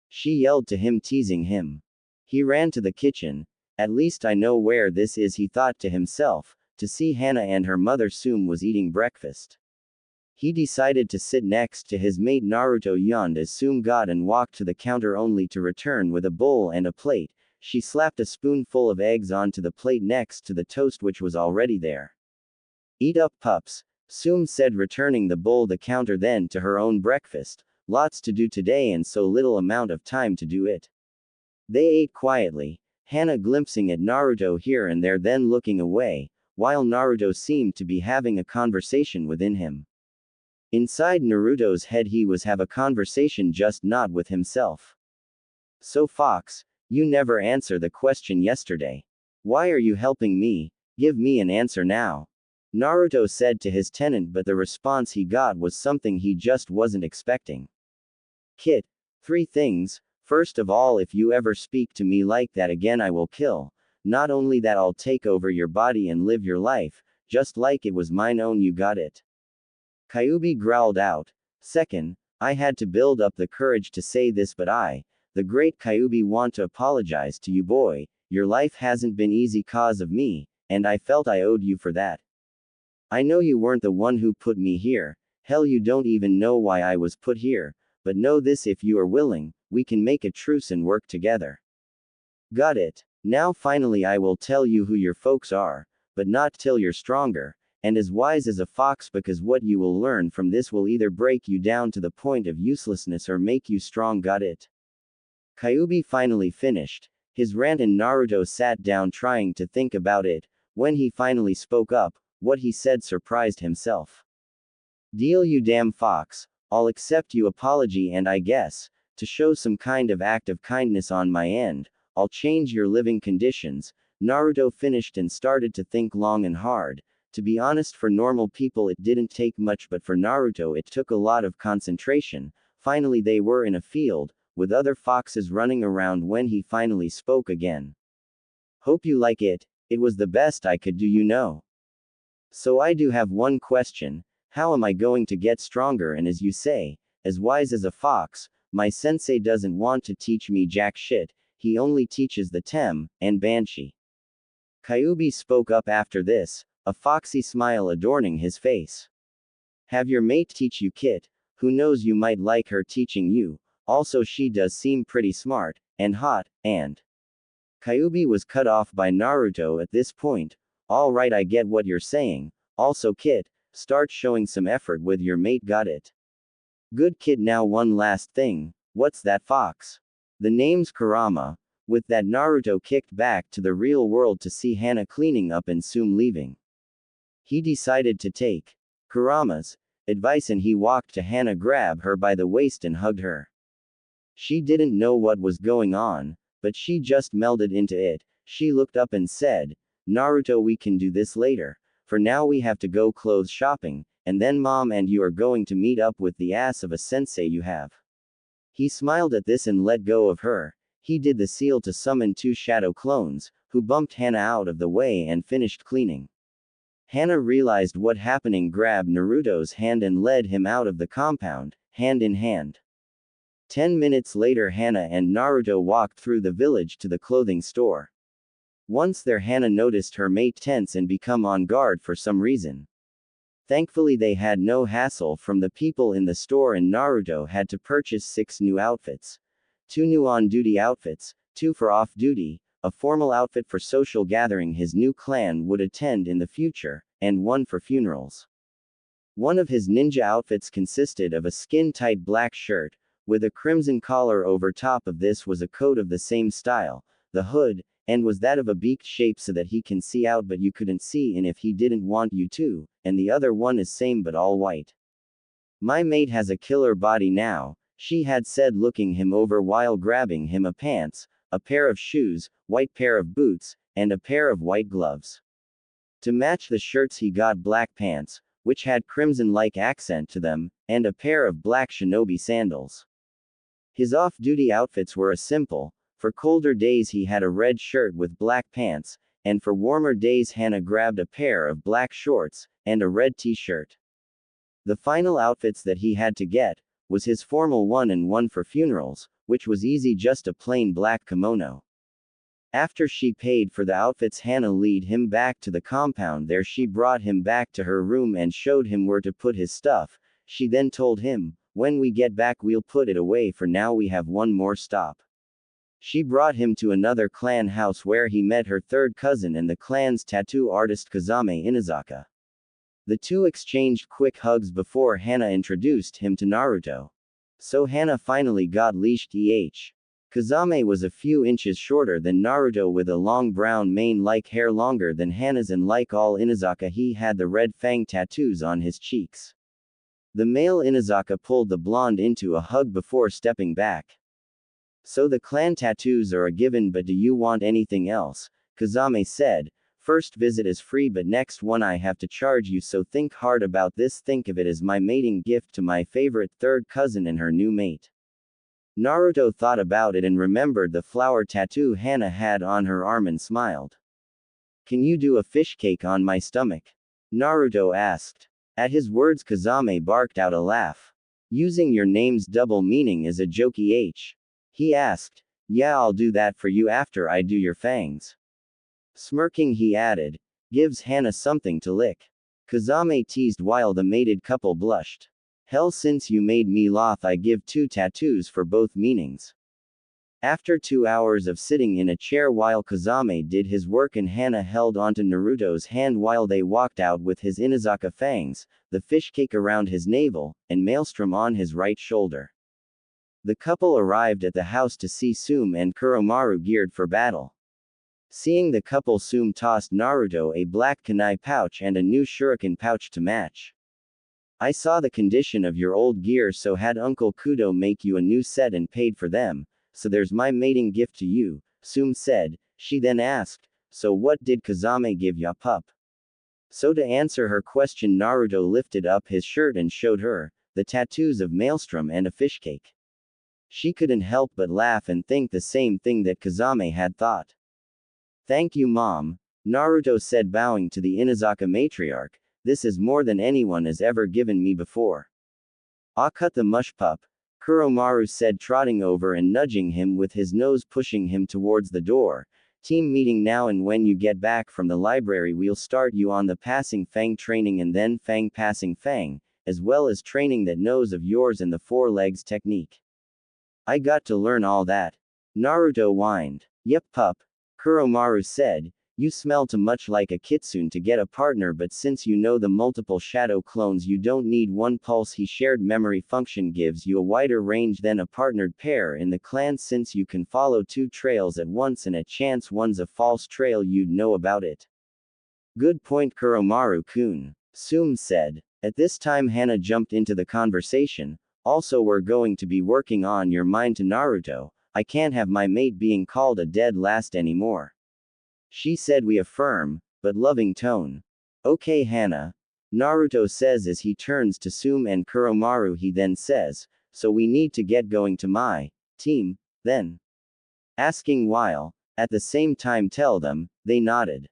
She yelled to him, teasing him. He ran to the kitchen. At least I know where this is, he thought to himself, to see Hana and her mother Sume was eating breakfast. He decided to sit next to his mate. Naruto yawned as Sume got and walked to the counter, only to return with a bowl and a plate. She slapped a spoonful of eggs onto the plate next to the toast, which was already there. Eat up, pups, Sume said, returning the bowl the counter, then to her own breakfast. Lots to do today and so little amount of time to do it. They ate quietly, Hana glimpsing at Naruto here and there, then looking away, while Naruto seemed to be having a conversation within him. Inside Naruto's head he was have a conversation, just not with himself. So Fox, you never answer the question yesterday. Why are you helping me? Give me an answer now. Naruto said to his tenant, but the response he got was something he just wasn't expecting. Kit, 3 things. First of all, if you ever speak to me like that again, I will kill. Not only that, I'll take over your body and live your life, just like it was mine own, you got it? Kyuubi growled out. Second, I had to build up the courage to say this, but I, the great Kyuubi, want to apologize to you, boy. Your life hasn't been easy cause of me, and I felt I owed you for that. I know you weren't the one who put me here. Hell, you don't even know why I was put here. But know this, if you are willing, we can make a truce and work together. Got it? Now finally I will tell you who your folks are, but not till you're stronger, and as wise as a fox, because what you will learn from this will either break you down to the point of uselessness or make you strong. Got it? Kyuubi finally finished his rant, and Naruto sat down trying to think about it. When he finally spoke up, what he said surprised himself. Deal, you damn fox. I'll accept your apology, and I guess, to show some kind of act of kindness on my end, I'll change your living conditions. Naruto finished and started to think long and hard. To be honest, for normal people it didn't take much, but for Naruto it took a lot of concentration. Finally they were in a field, with other foxes running around, when he finally spoke again. Hope you like it. It was the best I could do, you know. So I do have one question. How am I going to get stronger and, as you say, as wise as a fox? My sensei doesn't want to teach me jack shit. He only teaches the tem and banshee. Kyuubi spoke up after this, a foxy smile adorning his face. Have your mate teach you, Kit. Who knows, you might like her teaching you. Also, she does seem pretty smart and hot, and Kyuubi was cut off by Naruto at this point. All right, I get what you're saying. Also, Kit, start showing some effort with your mate. Got it? Good, Kid. Now one last thing. What's that, fox? The name's Kurama. With that, Naruto kicked back to the real world to see Hana cleaning up and Sume leaving. He decided to take Kurama's advice, and he walked to Hana, grabbed her by the waist and hugged her. She didn't know what was going on, but she just melded into it. She looked up and said, Naruto, we can do this later. for now we have to go clothes shopping, and then mom and you are going to meet up with the ass of a sensei you have. He smiled at this and let go of her. He did the seal to summon 2 shadow clones, who bumped Hana out of the way and finished cleaning. Hana realized what happening, grabbed Naruto's hand and led him out of the compound, hand in hand. 10 minutes later Hana and Naruto walked through the village to the clothing store. Once there Hana noticed her mate tense and become on guard for some reason. Thankfully they had no hassle from the people in the store and Naruto had to purchase 6 new outfits. 2 new on-duty outfits, 2 for off-duty, a formal outfit for social gathering his new clan would attend in the future, and 1 for funerals. One of his ninja outfits consisted of a skin-tight black shirt, with a crimson collar over top of this was a coat of the same style, the hood, and was that of a beaked shape so that he can see out but you couldn't see in if he didn't want you to, and the other one is same but all white. My mate has a killer body now, she had said looking him over while grabbing him a pants, a pair of shoes, white pair of boots, and a pair of white gloves. To match the shirts he got black pants, which had crimson-like accent to them, and a pair of black shinobi sandals. His off-duty outfits were a simple, for colder days he had a red shirt with black pants, and for warmer days Hana grabbed a pair of black shorts, and a red t-shirt. The final outfits that he had to get, was his formal one and one for funerals, which was easy just a plain black kimono. After she paid for the outfits Hana led him back to the compound there she brought him back to her room and showed him where to put his stuff, she then told him, when we get back we'll put it away for now we have one more stop. She brought him to another clan house where he met her third cousin and the clan's tattoo artist Kazame Inazaka. The two exchanged quick hugs before Hana introduced him to Naruto. So Hana finally got leashed. Kazame was a few inches shorter than Naruto with a long brown mane like hair longer than Hana's and like all Inazaka he had the red fang tattoos on his cheeks. The male Inazaka pulled the blonde into a hug before stepping back. So the clan tattoos are a given but do you want anything else? Kazame said, first visit is free but next one I have to charge you so think hard about this think of it as my mating gift to my favorite third cousin and her new mate. Naruto thought about it and remembered the flower tattoo Hana had on her arm and smiled. Can you do a fish cake on my stomach? Naruto asked. At his words Kazame barked out a laugh. Using your name's double meaning as a jokey he asked, yeah I'll do that for you after I do your fangs. Smirking he added, gives Hana something to lick. Kazame teased while the mated couple blushed. Hell since you made me laugh I give 2 tattoos for both meanings. After 2 hours of sitting in a chair while Kazame did his work and Hana held onto Naruto's hand while they walked out with his Inazaka fangs, the fish cake around his navel, and maelstrom on his right shoulder. The couple arrived at the house to see Sume and Kuromaru geared for battle. Seeing the couple Sume tossed Naruto a black kunai pouch and a new shuriken pouch to match. I saw the condition of your old gear so had Uncle Kudo make you a new set and paid for them, so there's my mating gift to you, Sume said. She then asked, so what did Kazame give ya pup? So to answer her question Naruto lifted up his shirt and showed her, the tattoos of maelstrom and a fish cake. She couldn't help but laugh and think the same thing that Kazame had thought. Thank you mom, Naruto said bowing to the Inazaka matriarch, this is more than anyone has ever given me before. Ah cut the mush pup, Kuromaru said trotting over and nudging him with his nose pushing him towards the door. Team meeting now and when you get back from the library we'll start you on the passing fang training and then fang passing fang, as well as training that nose of yours and the 4 legs technique. I got to learn all that. Naruto whined. Yep pup. Kuromaru said, you smell too much like a kitsune to get a partner but since you know the multiple shadow clones you don't need one pulse he shared memory function gives you a wider range than a partnered pair in the clan since you can follow 2 trails at once and a chance one's a false trail you'd know about it. Good point Kuromaru-kun, Sume said. At this time Hana jumped into the conversation. Also we're going to be working on your mind to Naruto, I can't have my mate being called a dead last anymore. She said with a firm, but loving tone. Okay, Hana. Naruto says as he turns to Sume and Kuromaru. He then says, so we need to get going to my team, then. Asking while, at the same time tell them, they nodded.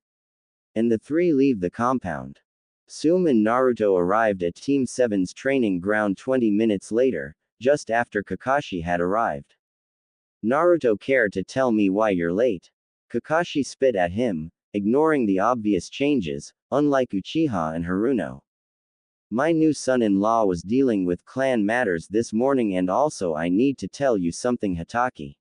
And the three leave the compound. Sume and Naruto arrived at Team 7's training ground 20 minutes later, just after Kakashi had arrived. Naruto, care to tell me why you're late? Kakashi spit at him, ignoring the obvious changes, unlike Uchiha and Haruno. My new son-in-law was dealing with clan matters this morning, and also I need to tell you something, Hataki.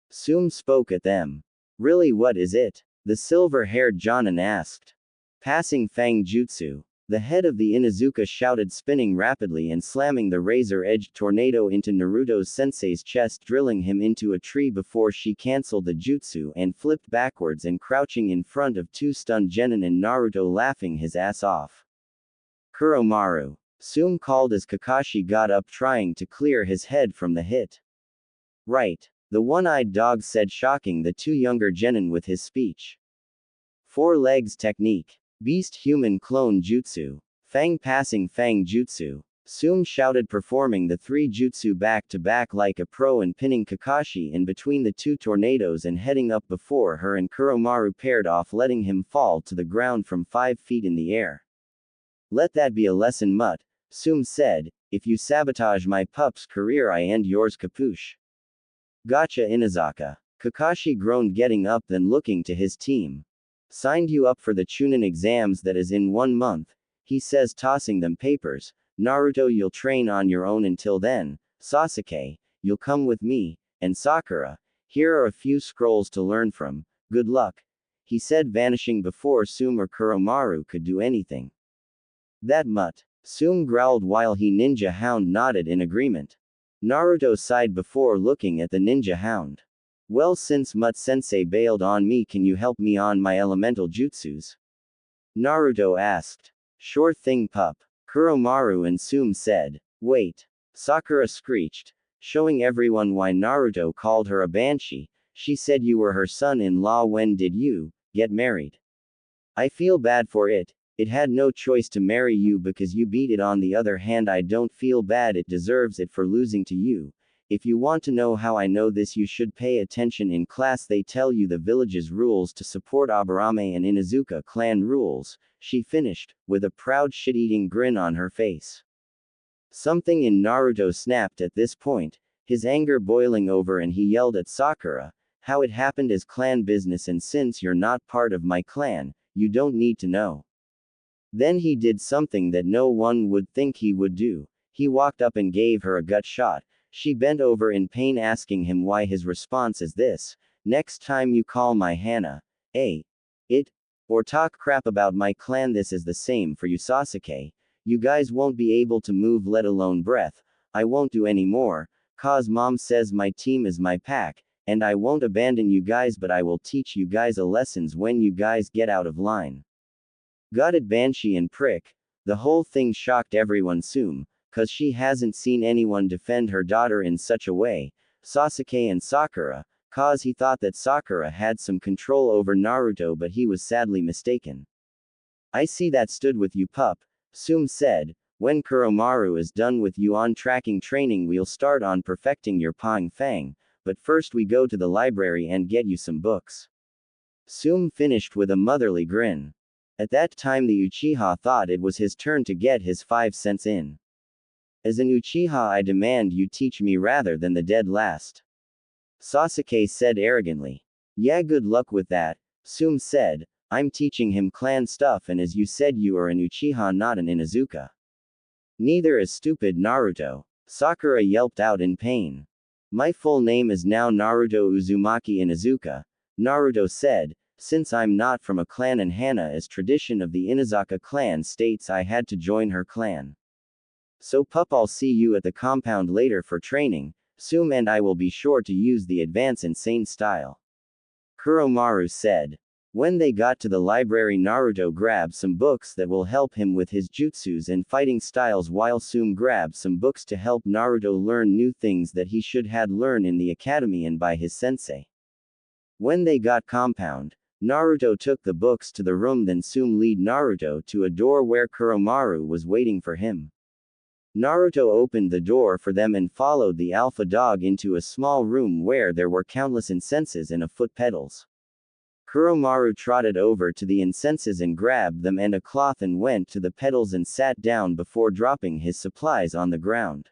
Sume spoke at them. Really, what is it? The silver-haired Jonin asked. Passing Fang Jutsu. The head of the Inuzuka shouted, spinning rapidly and slamming the razor-edged tornado into Naruto's sensei's chest, drilling him into a tree before she cancelled the jutsu and flipped backwards and crouching in front of two stunned genin and Naruto, laughing his ass off. Kuromaru. Sume called as Kakashi got up, trying to clear his head from the hit. Right. The one-eyed dog said, shocking the two younger genin with his speech. Four legs technique. Beast human clone jutsu. Fang passing Fang jutsu. Sume shouted, performing the three jutsu back to back like a pro and pinning Kakashi in between the two tornadoes and heading up before her and Kuromaru paired off, letting him fall to the ground from 5 feet in the air. Let that be a lesson, Mutt, Sume said. If you sabotage my pup's career, I end yours, capuche. Gotcha, Inazaka. Kakashi groaned, getting up then looking to his team. Signed you up for the Chunin exams that is in 1 month, he says, tossing them papers. Naruto, you'll train on your own until then. Sasuke, you'll come with me, and Sakura, here are a few scrolls to learn from. Good luck, he said, vanishing before Sume or Kuromaru could do anything. That mutt. Sume growled while he ninja hound nodded in agreement. Naruto sighed before looking at the ninja hound. Well, since Mutt sensei bailed on me, can you help me on my elemental jutsus? Naruto asked. Sure thing, pup. Kuromaru and Sume said. Wait. Sakura screeched, showing everyone why Naruto called her a banshee. She said you were her son-in-law. When did you get married? I feel bad for it. It had no choice to marry you because you beat it. On the other hand, I don't feel bad, it deserves it for losing to you. If you want to know how I know this, you should pay attention in class. They tell you the village's rules to support Aburame and Inuzuka clan rules, she finished, with a proud shit-eating grin on her face. Something in Naruto snapped at this point, his anger boiling over, and he yelled at Sakura, how it happened is clan business, and since you're not part of my clan, you don't need to know. Then he did something that no one would think he would do. He walked up and gave her a gut shot. She bent over in pain, asking him why. His response is this: next time you call my Hana, or talk crap about my clan, this is the same for you, Sasuke. You guys won't be able to move, let alone breath. I won't do any more, cause mom says my team is my pack, and I won't abandon you guys, but I will teach you guys a lessons when you guys get out of line. Got it, banshee and prick. The whole thing shocked everyone. Sume, cause she hasn't seen anyone defend her daughter in such a way. Sasuke and Sakura, cause he thought that Sakura had some control over Naruto, but he was sadly mistaken. I see that stood with you, pup, Sume said. When Kuromaru is done with you on tracking training, we'll start on perfecting your Pang Fang, but first we go to the library and get you some books. Sume finished with a motherly grin. At that time the Uchiha thought it was his turn to get his 5 cents in. As an Uchiha, I demand you teach me rather than the dead last. Sasuke said arrogantly. Yeah, good luck with that, Sume said. I'm teaching him clan stuff, and as you said, you are an Uchiha, not an Inuzuka. Neither is stupid, Naruto. Sakura yelped out in pain. My full name is now Naruto Uzumaki Inuzuka, Naruto said. Since I'm not from a clan and Hana, as tradition of the Inazaka clan states, I had to join her clan. So pup, I'll see you at the compound later for training. Sume and I will be sure to use the advance insane style. Kuromaru said. When they got to the library, Naruto grabbed some books that will help him with his jutsus and fighting styles, while Sume grabbed some books to help Naruto learn new things that he should had learned in the academy and by his sensei. When they got compound, Naruto took the books to the room, then Sume led Naruto to a door where Kuromaru was waiting for him. Naruto opened the door for them and followed the alpha dog into a small room where there were countless incenses and foot pedals. Kuromaru trotted over to the incenses and grabbed them and a cloth and went to the pedals and sat down before dropping his supplies on the ground.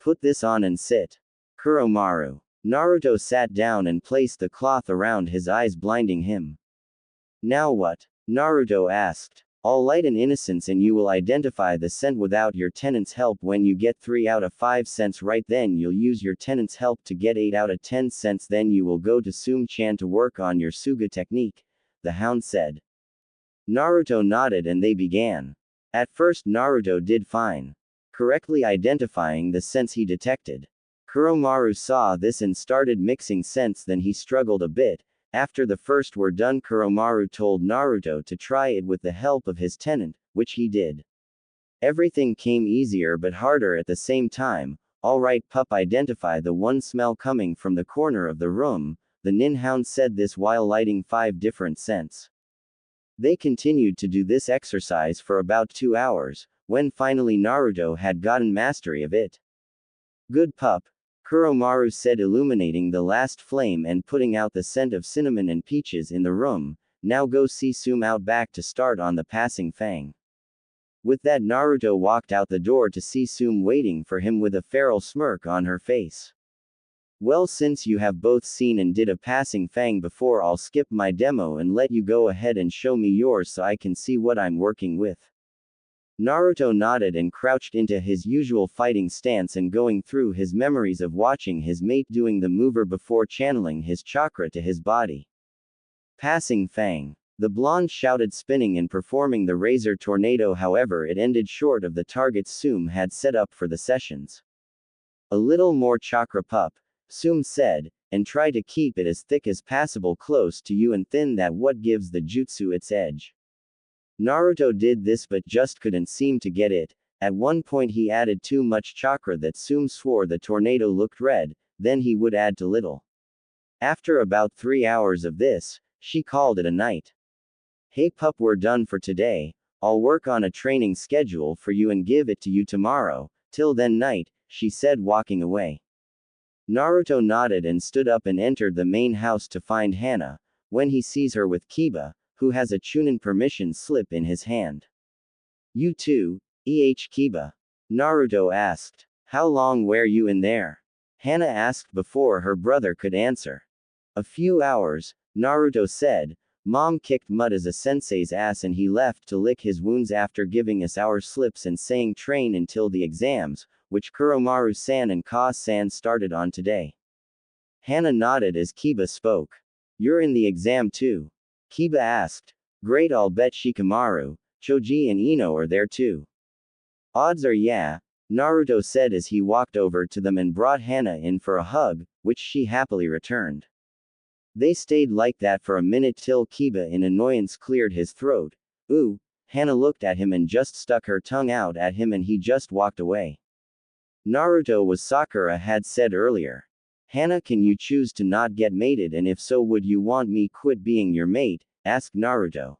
Put this on and sit. Kuromaru. Naruto sat down and placed the cloth around his eyes, blinding him. Now what? Naruto asked. All light and innocence, and you will identify the scent without your tenant's help. When you get 3 out of 5 cents right, then you'll use your tenant's help to get 8 out of 10 cents. Then you will go to Sume-chan to work on your Suga technique, the hound said. Naruto nodded and they began. At first Naruto did fine, correctly identifying the scents he detected. Kuromaru saw this and started mixing scents, then he struggled a bit. After the first were done, Kuromaru told Naruto to try it with the help of his tenant, which he did. Everything came easier but harder at the same time. Alright pup, identify the one smell coming from the corner of the room, the nin hound said this while lighting 5 different scents. They continued to do this exercise for about 2 hours, when finally Naruto had gotten mastery of it. Good pup, Kuromaru said, illuminating the last flame and putting out the scent of cinnamon and peaches in the room. Now go see Sume out back to start on the passing fang. With that, Naruto walked out the door to see Sume waiting for him with a feral smirk on her face. Well, since you have both seen and did a passing fang before, I'll skip my demo and let you go ahead and show me yours so I can see what I'm working with. Naruto nodded and crouched into his usual fighting stance and going through his memories of watching his mate doing the mover before channeling his chakra to his body. Passing fang. The blonde shouted, spinning and performing the razor tornado. However, it ended short of the targets Sume had set up for the sessions. A little more chakra pup, Sume said, and try to keep it as thick as possible close to you and thin. That what gives the jutsu its edge. Naruto did this but just couldn't seem to get it. At one point he added too much chakra that Sume swore the tornado looked red, then he would add too little. After about 3 hours of this, she called it a night. Hey pup, we're done for today. I'll work on a training schedule for you and give it to you tomorrow. Till then, night, she said, walking away. Naruto nodded and stood up and entered the main house to find Hana, when he sees her with Kiba, who has a Chunin permission slip in his hand. You too, Kiba? Naruto asked. How long were you in there? Hana asked before her brother could answer. A few hours, Naruto said. Mom kicked mud as a sensei's ass and he left to lick his wounds after giving us our slips and saying train until the exams, which Kuromaru-san and Ka-san started on today. Hana nodded as Kiba spoke. You're in the exam too? Kiba asked. Great, I'll bet Shikamaru, Choji and Ino are there too. Odds are yeah, Naruto said as he walked over to them and brought Hana in for a hug, which she happily returned. They stayed like that for a minute till Kiba in annoyance cleared his throat. Ooh, Hana looked at him and just stuck her tongue out at him and he just walked away. Naruto was Sakura had said earlier. Hana, can you choose to not get mated, and if so, would you want me quit being your mate? Asked Naruto.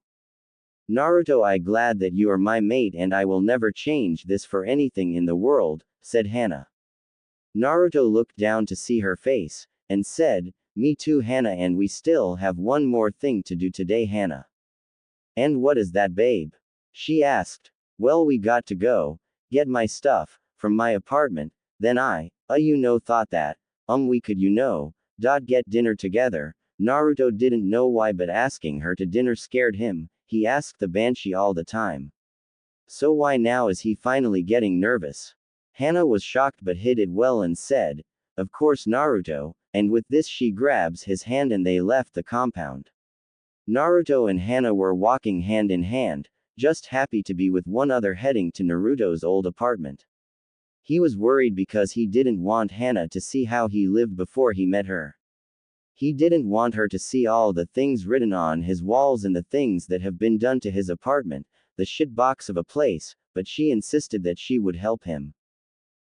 Naruto, I glad that you are my mate and I will never change this for anything in the world, said Hana. Naruto looked down to see her face, and said, me too Hana, and we still have one more thing to do today Hana. And what is that, babe? She asked. Well, we got to go, get my stuff, from my apartment, then thought that, we could get dinner together. Naruto didn't know why, but asking her to dinner scared him. He asked the Banshee all the time. So why now is he finally getting nervous? Hana was shocked but hid it well and said, of course Naruto, and with this she grabs his hand and they left the compound. Naruto and Hana were walking hand in hand, just happy to be with one another, heading to Naruto's old apartment. He was worried because he didn't want Hana to see how he lived before he met her. He didn't want her to see all the things written on his walls and the things that have been done to his apartment, the shit box of a place, but she insisted that she would help him.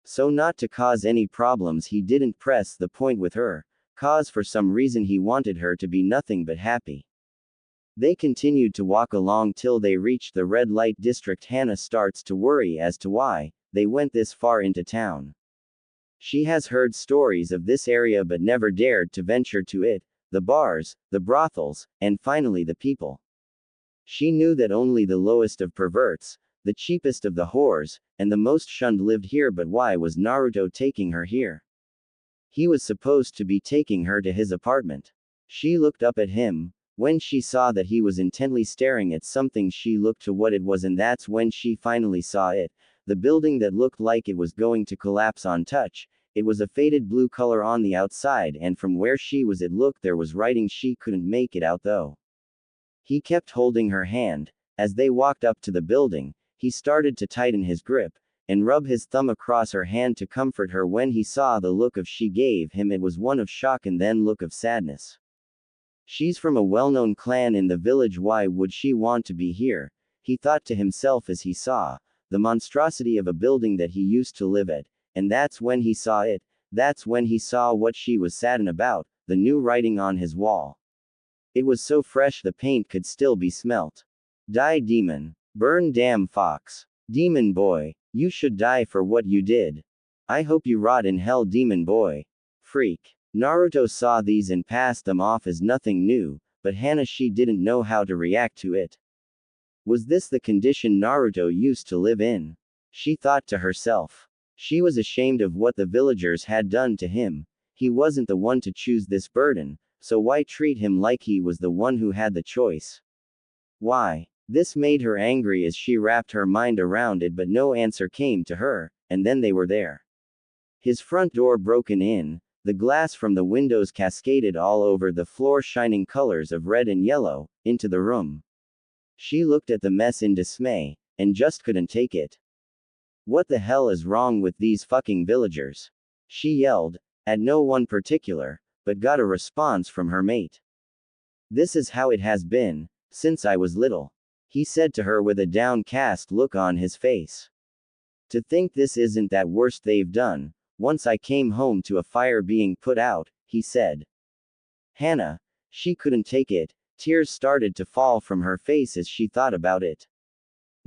So not to cause any problems he didn't press the point with her, cause for some reason he wanted her to be nothing but happy. They continued to walk along till they reached the red light district. Hana starts to worry as to why they went this far into town. She has heard stories of this area but never dared to venture to it, the bars, the brothels, and finally the people. She knew that only the lowest of perverts, the cheapest of the whores, and the most shunned lived here, but why was Naruto taking her here? He was supposed to be taking her to his apartment. She looked up at him. When she saw that he was intently staring at something, she looked to what it was, and that's when she finally saw it. The building that looked like it was going to collapse on touch. It was a faded blue color on the outside, and from where she was it looked there was writing. She couldn't make it out though. He kept holding her hand. As they walked up to the building, he started to tighten his grip, and rub his thumb across her hand to comfort her. When he saw the look she gave him, it was one of shock and then look of sadness. She's from a well-known clan in the village. Why would she want to be here? He thought to himself as he saw the monstrosity of a building that he used to live at, and that's when he saw it. That's when he saw what she was saddened about, the new writing on his wall. It was so fresh the paint could still be smelt. Die demon. Burn damn fox. Demon boy. You should die for what you did. I hope you rot in hell, demon boy. Freak. Naruto saw these and passed them off as nothing new, but Hana, she didn't know how to react to it. Was this the condition Naruto used to live in? She thought to herself. She was ashamed of what the villagers had done to him. He wasn't the one to choose this burden, so why treat him like he was the one who had the choice? Why? This made her angry as she wrapped her mind around it, but no answer came to her, and then they were there. His front door broken in. The glass from the windows cascaded all over the floor, shining colors of red and yellow, into the room. She looked at the mess in dismay, and just couldn't take it. What the hell is wrong with these fucking villagers? She yelled, at no one particular, but got a response from her mate. This is how it has been, since I was little, he said to her with a downcast look on his face. To think this isn't that worst they've done. Once I came home to a fire being put out, he said. Hana, she couldn't take it. Tears started to fall from her face as she thought about it.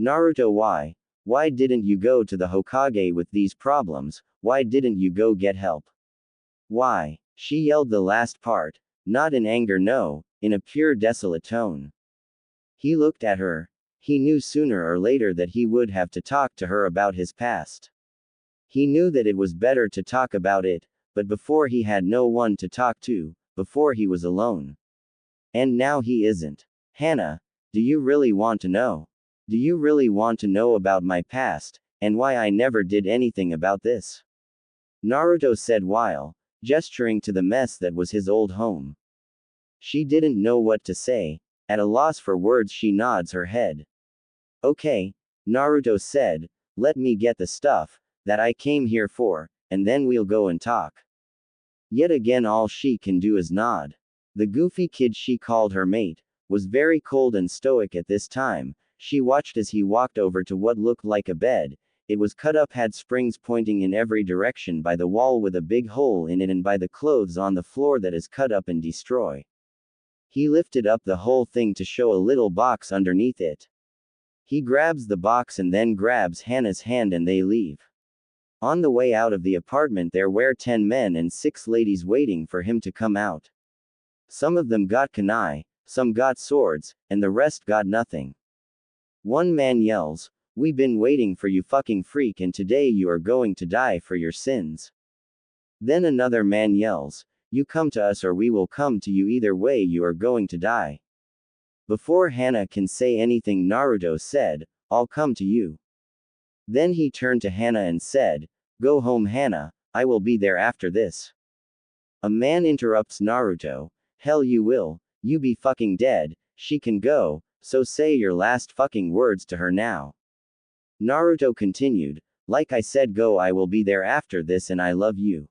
Naruto, why didn't you go to the Hokage with these problems? Why didn't you go get help? Why? She yelled the last part, not in anger, no, in a pure desolate tone. He looked at her. He knew sooner or later that he would have to talk to her about his past. He knew that it was better to talk about it, but before he had no one to talk to, before he was alone. And now he isn't. Hana, do you really want to know? Do you really want to know about my past, and why I never did anything about this? Naruto said while gesturing to the mess that was his old home. She didn't know what to say. At a loss for words, she nods her head. Okay, Naruto said, let me get the stuff that I came here for, and then we'll go and talk. Yet again all she can do is nod. The goofy kid she called her mate was very cold and stoic at this time. She watched as he walked over to what looked like a bed. It was cut up, had springs pointing in every direction, by the wall with a big hole in it, and by the clothes on the floor that is cut up and destroy. He lifted up the whole thing to show a little box underneath it. He grabs the box and then grabs Hana's hand and they leave. On the way out of the apartment there were 10 men and 6 ladies waiting for him to come out. Some of them got kunai, some got swords, and the rest got nothing. One man yells, "We've been waiting for you, fucking freak, and today you are going to die for your sins." Then another man yells, "You come to us or we will come to you, either way you are going to die." Before Hana can say anything, Naruto said, "I'll come to you." Then he turned to Hana and said, "Go home, Hana, I will be there after this." A man interrupts Naruto, "Hell you will, you be fucking dead, she can go, so say your last fucking words to her now." Naruto continued, "Like I said, go, I will be there after this and I love you."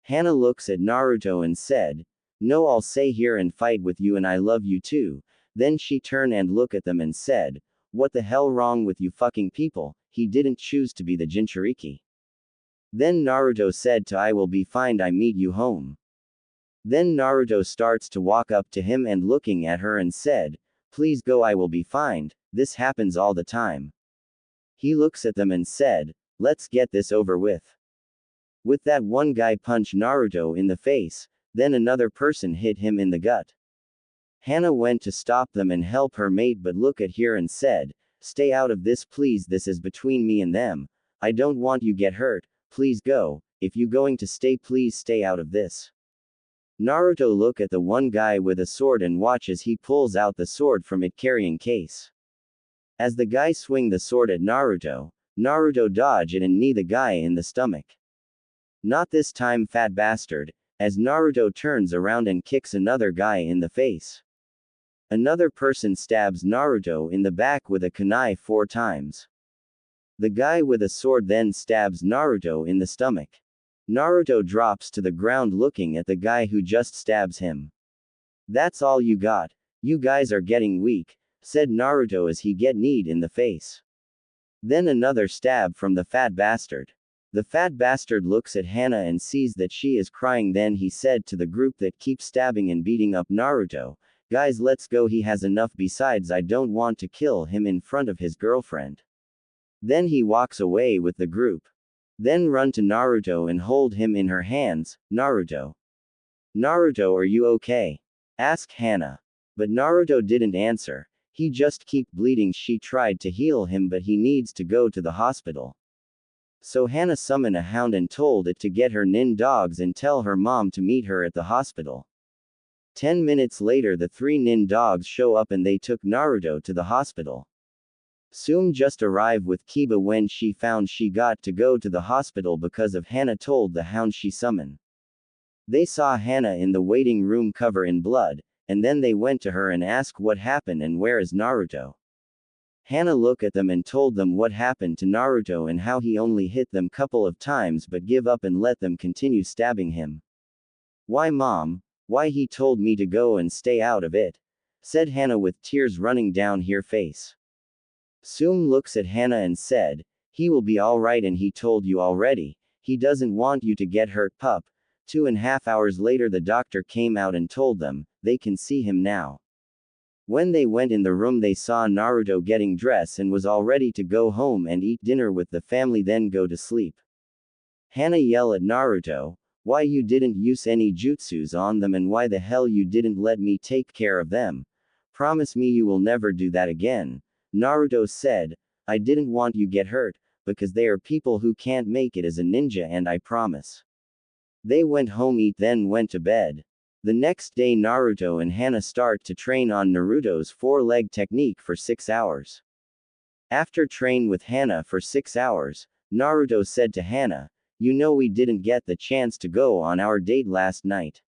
Hana looks at Naruto and said, "No, I'll stay here and fight with you and I love you too." Then she turned and looked at them and said, "What the hell wrong with you fucking people?" He didn't choose to be the Jinchuriki. Then Naruto said to, "I will be fine, I meet you home." Then Naruto starts to walk up to him and looking at her and said, please go, I will be fine, this happens all the time. He looks at them and said, let's get this over with. With that, one guy punched Naruto in the face, then another person hit him in the gut. Hana went to stop them and help her mate, but looked at her and said, stay out of this please, this is between me and them. I don't want you get hurt, please go, if you going to stay please stay out of this. Naruto look at the one guy with a sword and watch as he pulls out the sword from its carrying case. As the guy swing the sword at Naruto, Naruto dodge it and knee the guy in the stomach. Not this time, fat bastard, as Naruto turns around and kicks another guy in the face. Another person stabs Naruto in the back with a kunai 4 times. The guy with a sword then stabs Naruto in the stomach. Naruto drops to the ground looking at the guy who just stabs him. That's all you got, you guys are getting weak, said Naruto as he get kneed in the face. Then another stab from the fat bastard. The fat bastard looks at Hana and sees that she is crying, then he said to the group that keeps stabbing and beating up Naruto, guys let's go, he has enough, besides I don't want to kill him in front of his girlfriend. Then he walks away with the group. Then run to Naruto and hold him in her hands. Naruto, are you okay? Asked Hana. But Naruto didn't answer, he just keep bleeding. She tried to heal him but he needs to go to the hospital. So Hana summoned a hound and told it to get her nin dogs and tell her mom to meet her at the hospital. 10 minutes later the 3 nin dogs show up and they took Naruto to the hospital. Soon just arrived with Kiba when she found she got to go to the hospital because of Hana told the hound she summoned. They saw Hana in the waiting room covered in blood, and then they went to her and asked what happened and where is Naruto. Hana looked at them and told them what happened to Naruto and how he only hit them couple of times but give up and let them continue stabbing him. Why mom, why he told me to go and stay out of it, said Hana with tears running down her face. Soom looks at Hana and said, he will be alright and he told you already, he doesn't want you to get hurt pup. 2.5 hours later the doctor came out and told them, they can see him now. When they went in the room they saw Naruto getting dressed and was all ready to go home and eat dinner with the family then go to sleep. Hana yelled at Naruto, why you didn't use any jutsus on them and why the hell you didn't let me take care of them. Promise me you will never do that again. Naruto said, I didn't want you get hurt, because they are people who can't make it as a ninja and I promise. They went home eat then went to bed. The next day Naruto and Hana start to train on Naruto's 4-leg technique for 6 hours. After train with Hana for 6 hours, Naruto said to Hana, you know we didn't get the chance to go on our date last night.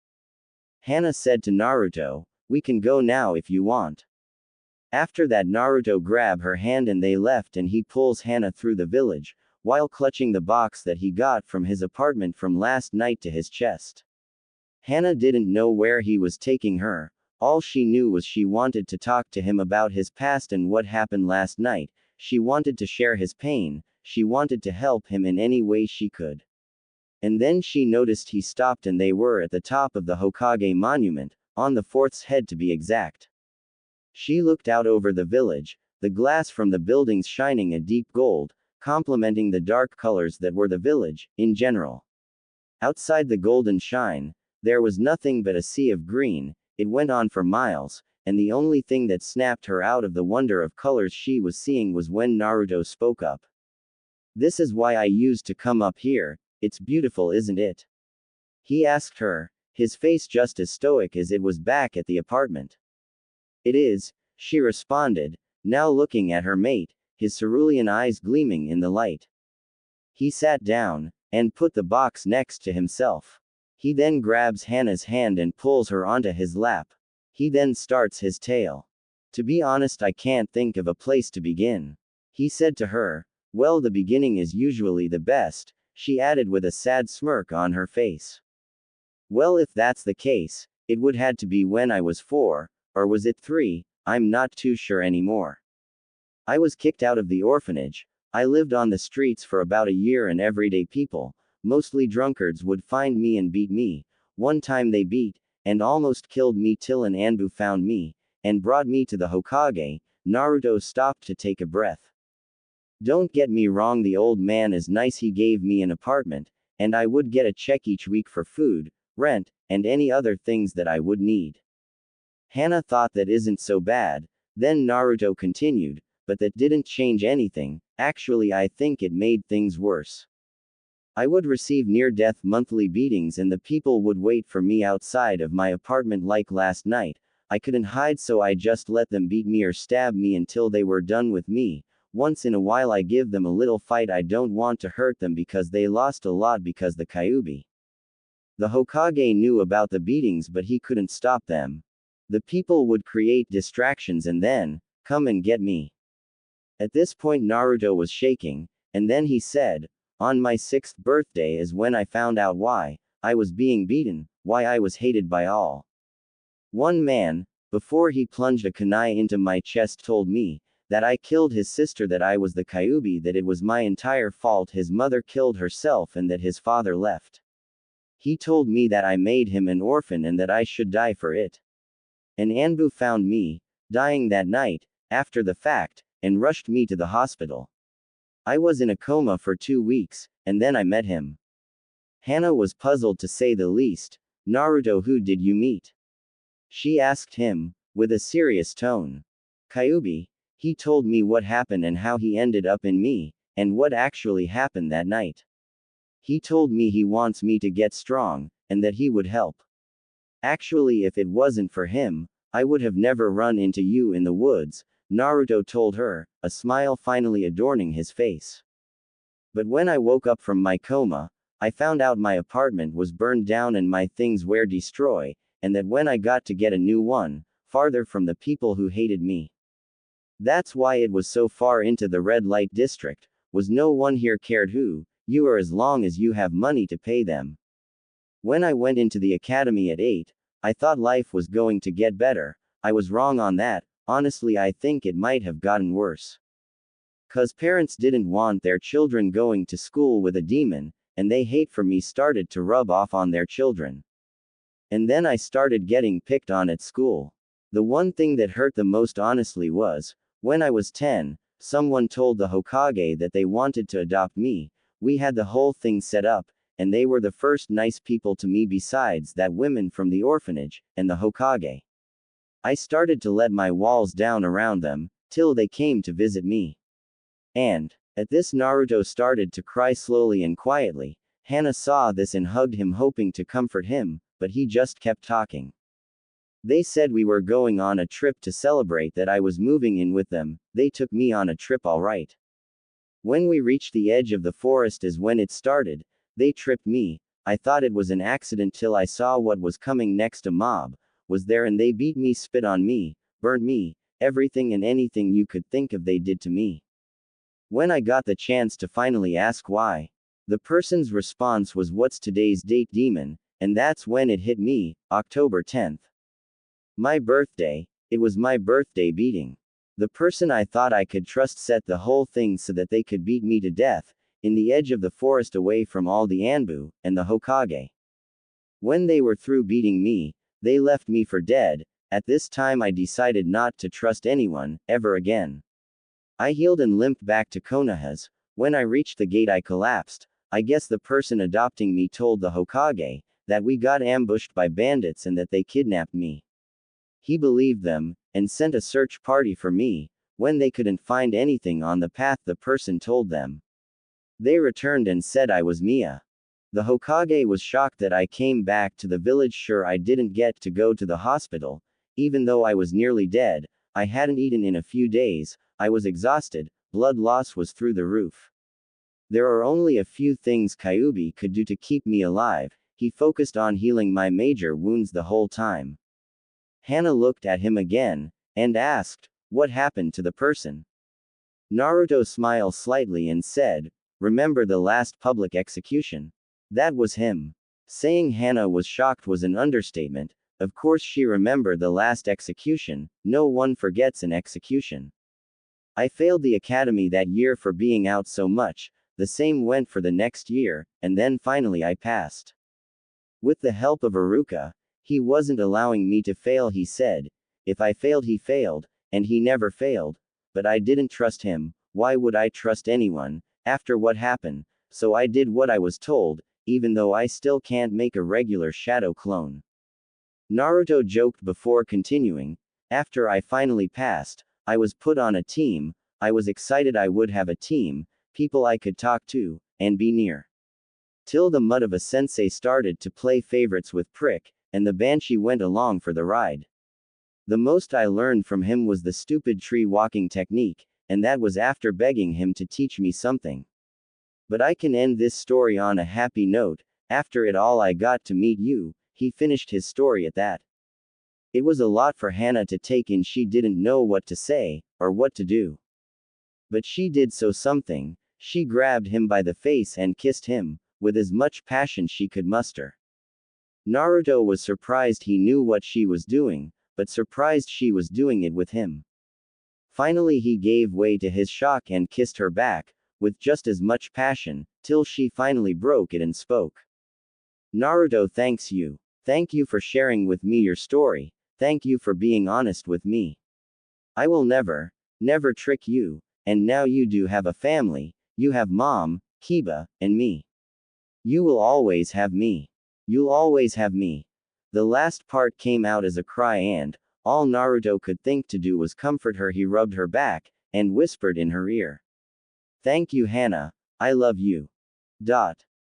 Hana said to Naruto, we can go now if you want. After that Naruto grabbed her hand and they left and he pulls Hana through the village, while clutching the box that he got from his apartment from last night to his chest. Hana didn't know where he was taking her, all she knew was she wanted to talk to him about his past and what happened last night, she wanted to share his pain, she wanted to help him in any way she could. And then she noticed he stopped and they were at the top of the Hokage monument, on the 4th head to be exact. She looked out over the village, the glass from the buildings shining a deep gold, complementing the dark colors that were the village, in general. Outside the golden shine, there was nothing but a sea of green, it went on for miles, and the only thing that snapped her out of the wonder of colors she was seeing was when Naruto spoke up. This is why I used to come up here, it's beautiful isn't it? He asked her, his face just as stoic as it was back at the apartment. It is, she responded, now looking at her mate, his cerulean eyes gleaming in the light. He sat down, and put the box next to himself. He then grabs Hana's hand and pulls her onto his lap. He then starts his tale. To be honest I can't think of a place to begin. He said to her, well the beginning is usually the best, she added with a sad smirk on her face. Well if that's the case, it would had to be when I was 4, or was it 3, I'm not too sure anymore. I was kicked out of the orphanage, I lived on the streets for about a year and everyday people, mostly drunkards would find me and beat me, one time they beat, and almost killed me till an Anbu found me, and brought me to the Hokage. Naruto stopped to take a breath. Don't get me wrong, the old man is nice, he gave me an apartment, and I would get a check each week for food, rent, and any other things that I would need. Hana thought that isn't so bad. Then Naruto continued, but that didn't change anything. Actually, I think it made things worse. I would receive near-death monthly beatings and the people would wait for me outside of my apartment like last night. I couldn't hide, so I just let them beat me or stab me until they were done with me. Once in a while I give them a little fight. I don't want to hurt them because they lost a lot because the Kyuubi. The Hokage knew about the beatings but he couldn't stop them. The people would create distractions and then come and get me. At this point Naruto was shaking, and then he said, on my 6th birthday is when I found out why I was being beaten, why I was hated by all. One man, before he plunged a kunai into my chest, told me that I killed his sister, that I was the Kyuubi, that it was my entire fault, his mother killed herself and that his father left. He told me that I made him an orphan and that I should die for it. An Anbu found me, dying that night, after the fact, and rushed me to the hospital. I was in a coma for 2 weeks, and then I met him. Hana was puzzled to say the least. Naruto, who did you meet? She asked him, with a serious tone. Kyuubi. He told me what happened and how he ended up in me, and what actually happened that night. He told me he wants me to get strong, and that he would help. Actually, if it wasn't for him, I would have never run into you in the woods, Naruto told her, a smile finally adorning his face. But when I woke up from my coma, I found out my apartment was burned down and my things were destroyed, and that when I got to get a new one, farther from the people who hated me. That's why it was so far into the red light district, was no one here cared who you are as long as you have money to pay them. When I went into the academy at 8, I thought life was going to get better. I was wrong on that. Honestly, I think it might have gotten worse. 'Cause parents didn't want their children going to school with a demon, and they hate for me started to rub off on their children. And then I started getting picked on at school. The one thing that hurt the most honestly was, when I was 10, someone told the Hokage that they wanted to adopt me. We had the whole thing set up, and they were the first nice people to me besides that women from the orphanage, and the Hokage. I started to let my walls down around them, till they came to visit me. And, at this Naruto started to cry slowly and quietly. Hana saw this and hugged him hoping to comfort him, but he just kept talking. They said we were going on a trip to celebrate that I was moving in with them. They took me on a trip alright. When we reached the edge of the forest is when it started. They tripped me. I thought it was an accident till I saw what was coming next. A mob was there and they beat me, spit on me, burned me, everything and anything you could think of they did to me. When I got the chance to finally ask why, the person's response was, "What's today's date, demon?" And that's when it hit me, October 10th. My birthday. It was my birthday beating. The person I thought I could trust set the whole thing so that they could beat me to death, in the edge of the forest away from all the Anbu, and the Hokage. When they were through beating me, they left me for dead. At this time I decided not to trust anyone, ever again. I healed and limped back to Konoha's. When I reached the gate I collapsed. I guess the person adopting me told the Hokage that we got ambushed by bandits and that they kidnapped me. He believed them, and sent a search party for me. When they couldn't find anything on the path the person told them, they returned and said I was Mia. The Hokage was shocked that I came back to the village. Sure, I didn't get to go to the hospital, even though I was nearly dead. I hadn't eaten in a few days, I was exhausted, blood loss was through the roof. There are only a few things Kyuubi could do to keep me alive. He focused on healing my major wounds the whole time. Hana looked at him again, and asked, "What happened to the person?" Naruto smiled slightly and said, "Remember the last public execution? That was him." Saying Hana was shocked was an understatement. Of course she remembered the last execution. No one forgets an execution. I failed the academy that year for being out so much. The same went for the next year, and then finally I passed. With the help of Iruka. He wasn't allowing me to fail, he said. If I failed, he failed, and he never failed. But I didn't trust him. Why would I trust anyone, after what happened? So I did what I was told, even though I still can't make a regular shadow clone. Naruto joked before continuing. After I finally passed, I was put on a team. I was excited I would have a team, people I could talk to, and be near. Till the mud of a sensei started to play favorites with Prick, and the Banshee went along for the ride. The most I learned from him was the stupid tree walking technique, and that was after begging him to teach me something. But I can end this story on a happy note. After it all, I got to meet you. He finished his story at that. It was a lot for Hana to take in. She didn't know what to say, or what to do. But she did something. She grabbed him by the face and kissed him, with as much passion she could muster. Naruto was surprised he knew what she was doing, but surprised she was doing it with him. Finally he gave way to his shock and kissed her back, with just as much passion, till she finally broke it and spoke. Naruto, thanks you. Thank you for sharing with me your story. Thank you for being honest with me. I will never trick you, and now you do have a family. You have Mom, Kiba, and me. You will always have me. You'll always have me. The last part came out as a cry, and all Naruto could think to do was comfort her. He rubbed her back, and whispered in her ear. Thank you, Hana. I love you.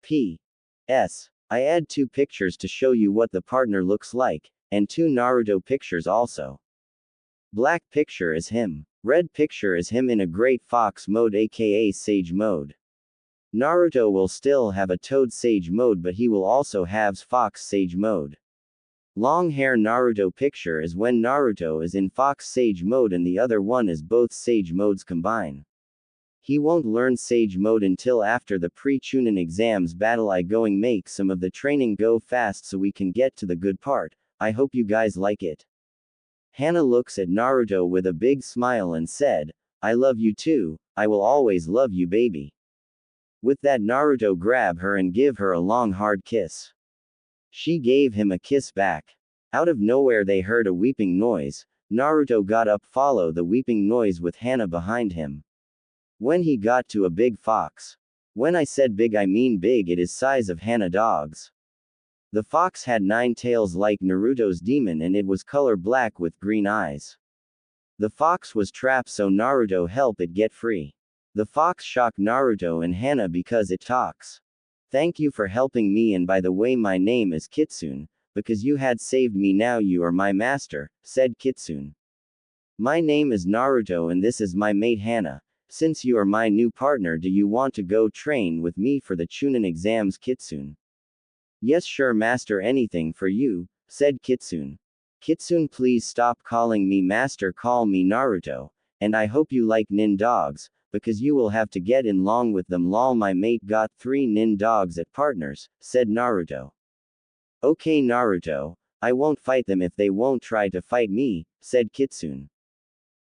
P.S. I add 2 pictures to show you what the partner looks like, and 2 Naruto pictures also. Black picture is him. Red picture is him in a Great Fox mode, aka Sage mode. Naruto will still have a Toad Sage mode, but he will also have Fox Sage mode. Long hair Naruto picture is when Naruto is in Fox Sage mode, and the other one is both Sage modes combine. He won't learn Sage mode until after the pre-Chunin exams battle. I going make some of the training go fast so we can get to the good part. I hope you guys like it. Hana looks at Naruto with a big smile and said, I love you too, I will always love you, baby. With that, Naruto grab her and give her a long hard kiss. She gave him a kiss back. Out of nowhere they heard a weeping noise. Naruto got up, follow the weeping noise with Hana behind him. When he got to a big fox. When I said big, I mean big. It is size of Hana dogs. The fox had 9 tails like Naruto's demon, and it was color black with green eyes. The fox was trapped, so Naruto helped it get free. The fox shocked Naruto and Hana because it talks. Thank you for helping me, and by the way, my name is Kitsune, because you had saved me. Now you are my master, said Kitsune. My name is Naruto and this is my mate Hana. Since you are my new partner, do you want to go train with me for the Chunin exams, Kitsune? Yes, sure, master, anything for you, said Kitsune. Kitsune, please stop calling me master, call me Naruto, and I hope you like nin dogs, because you will have to get in long with them. Lol, my mate got 3 nin dogs at partners, said Naruto. Okay, Naruto, I won't fight them if they won't try to fight me, said Kitsune.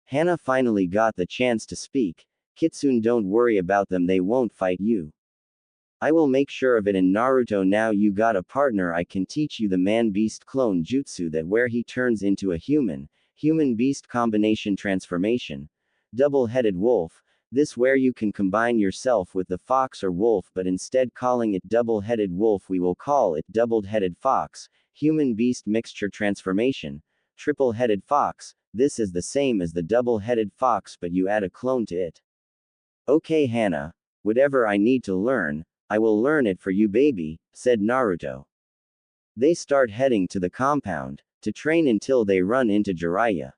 Hana finally got the chance to speak. Kitsune, don't worry about them, they won't fight you. I will make sure of it. And Naruto, now you got a partner, I can teach you the man-beast clone jutsu, that where he turns into a human-beast combination transformation. Double-headed wolf. This where you can combine yourself with the fox or wolf, but instead calling it double-headed wolf, we will call it double-headed fox. Human-beast mixture transformation. Triple-headed fox. This is the same as the double-headed fox, but you add a clone to it. Okay, Hana. Whatever I need to learn, I will learn it for you, baby, said Naruto. They start heading to the compound, to train until they run into Jiraiya.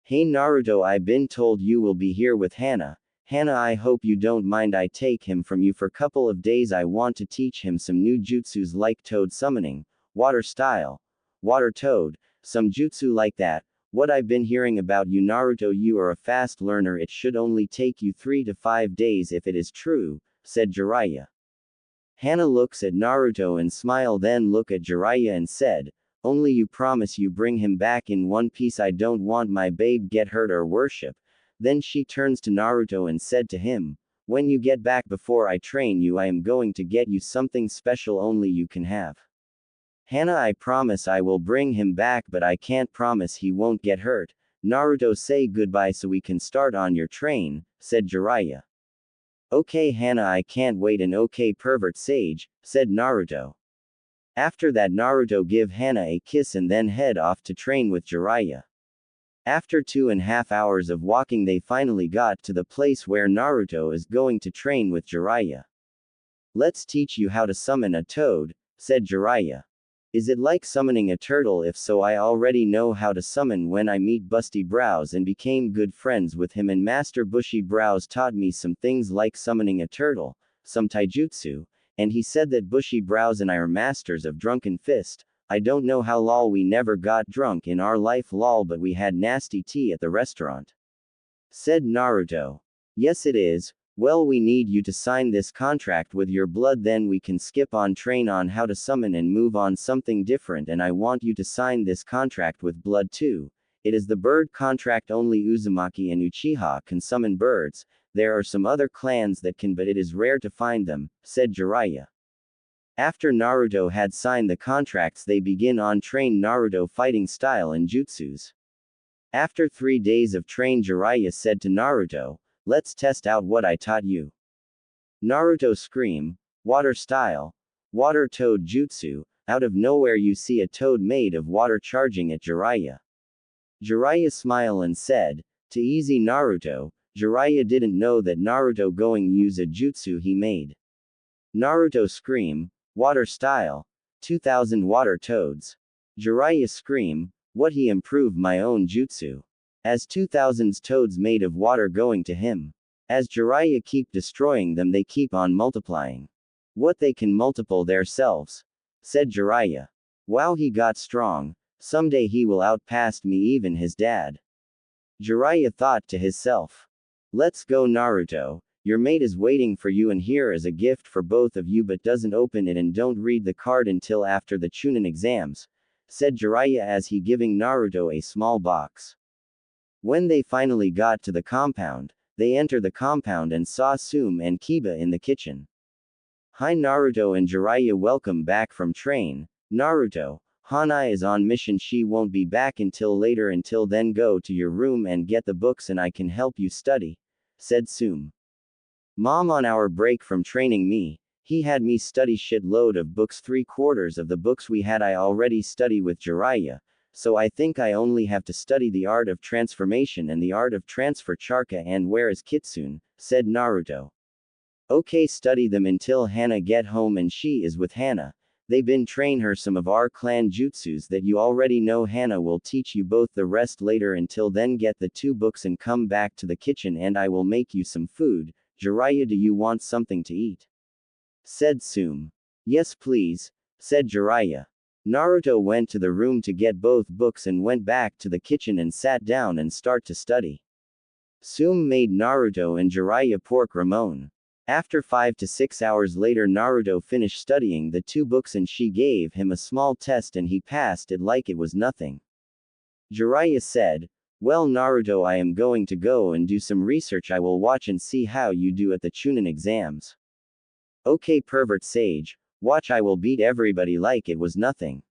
Hey Naruto, I been told you will be here with Hana. Hana, I hope you don't mind I take him from you for couple of days. I want to teach him some new jutsus like toad summoning, water style, water toad, some jutsu like that. What I've been hearing about you, Naruto, you are a fast learner. It should only take you 3 to 5 days if it is true, said Jiraiya. Hana looks at Naruto and smiled, then look at Jiraiya and said, only you promise you bring him back in one piece. I don't want my babe get hurt or worship. Then she turns to Naruto and said to him, when you get back before I train you, I am going to get you something special only you can have. Hana, I promise I will bring him back, but I can't promise he won't get hurt. Naruto, say goodbye so we can start on your train, said Jiraiya. Okay Hana, I can't wait, and okay pervert sage, said Naruto. After that Naruto give Hana a kiss and then head off to train with Jiraiya. After 2.5 hours of walking they finally got to the place where Naruto is going to train with Jiraiya. Let's teach you how to summon a toad, said Jiraiya. Is it like summoning a turtle? If so, I already know how to summon when I meet Busty Brows and became good friends with him, and Master Bushy Brows taught me some things like summoning a turtle, some taijutsu, and he said that Bushy Brows and I are masters of drunken fist. I don't know how lol we never got drunk in our life lol, but we had nasty tea at the restaurant, said Naruto. Yes it is. Well, we need you to sign this contract with your blood, then we can skip on train on how to summon and move on something different, and I want you to sign this contract with blood too. It is the bird contract, only Uzumaki and Uchiha can summon birds. There are some other clans that can, but it is rare to find them, said Jiraiya. After Naruto had signed the contracts they begin on train Naruto fighting style and jutsus. After 3 days of train Jiraiya said to Naruto, let's test out what I taught you. Naruto scream, water style, water toad jutsu. Out of nowhere you see a toad made of water charging at Jiraiya. Jiraiya smile and said, "To easy Naruto." Jiraiya didn't know that Naruto going use a jutsu he made. Naruto scream, water style, 2000 water toads. Jiraiya scream, what, he improved my own jutsu. As 2000s toads made of water going to him. As Jiraiya keep destroying them they keep on multiplying. What, they can multiple theirselves, said Jiraiya. Wow, he got strong. Someday he will outpass me, even his dad. Jiraiya thought to himself. Let's go Naruto, your mate is waiting for you, and here is a gift for both of you, but doesn't open it and don't read the card until after the Chunin exams, said Jiraiya as he giving Naruto a small box. When they finally got to the compound, they enter the compound and saw Sume and Kiba in the kitchen. Hi Naruto and Jiraiya, welcome back from train. Naruto, Hana is on mission, she won't be back until later. Until then go to your room and get the books and I can help you study, said Sume. Mom, on our break from training me, he had me study shitload of books. 3/4 of the books we had I already study with Jiraiya. So I think I only have to study the art of transformation and the art of transfer charka. And where is Kitsune, said Naruto. Okay, study them until Hana get home, and she is with Hana. They been train her some of our clan jutsus that you already know. Hana will teach you both the rest later. Until then get the 2 books and come back to the kitchen and I will make you some food. Jiraiya, do you want something to eat, said Sume. Yes please, said Jiraiya. Naruto went to the room to get both books and went back to the kitchen and sat down and start to study. Sume made Naruto and Jiraiya pork ramen. After 5 to 6 hours later Naruto finished studying the 2 books and she gave him a small test and he passed it like it was nothing. Jiraiya said, well Naruto, I am going to go and do some research. I will watch and see how you do at the Chunin exams. Okay pervert sage, watch, I will beat everybody like it was nothing,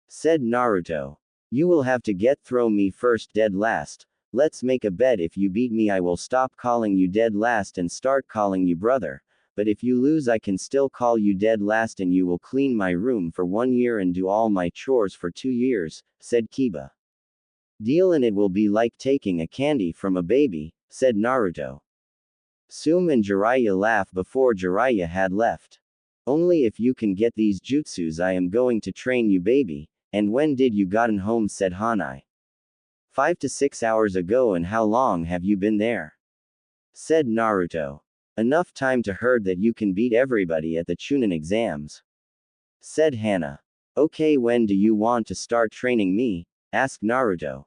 said Naruto. You will have to get throw me first, dead last. Let's make a bet. If you beat me I will stop calling you dead last and start calling you brother, but if you lose I can still call you dead last and you will clean my room for 1 year and do all my chores for 2 years, said Kiba. Deal, and it will be like taking a candy from a baby, said Naruto. Sume and Jiraiya laughed before Jiraiya had left. Only if you can get these jutsus I am going to train you, baby. And when did you gotten home, said Hana. 5 to 6 hours ago. And how long have you been there, said Naruto. Enough time to heard that you can beat everybody at the Chunin exams, said Hana. Okay, when do you want to start training me, asked Naruto.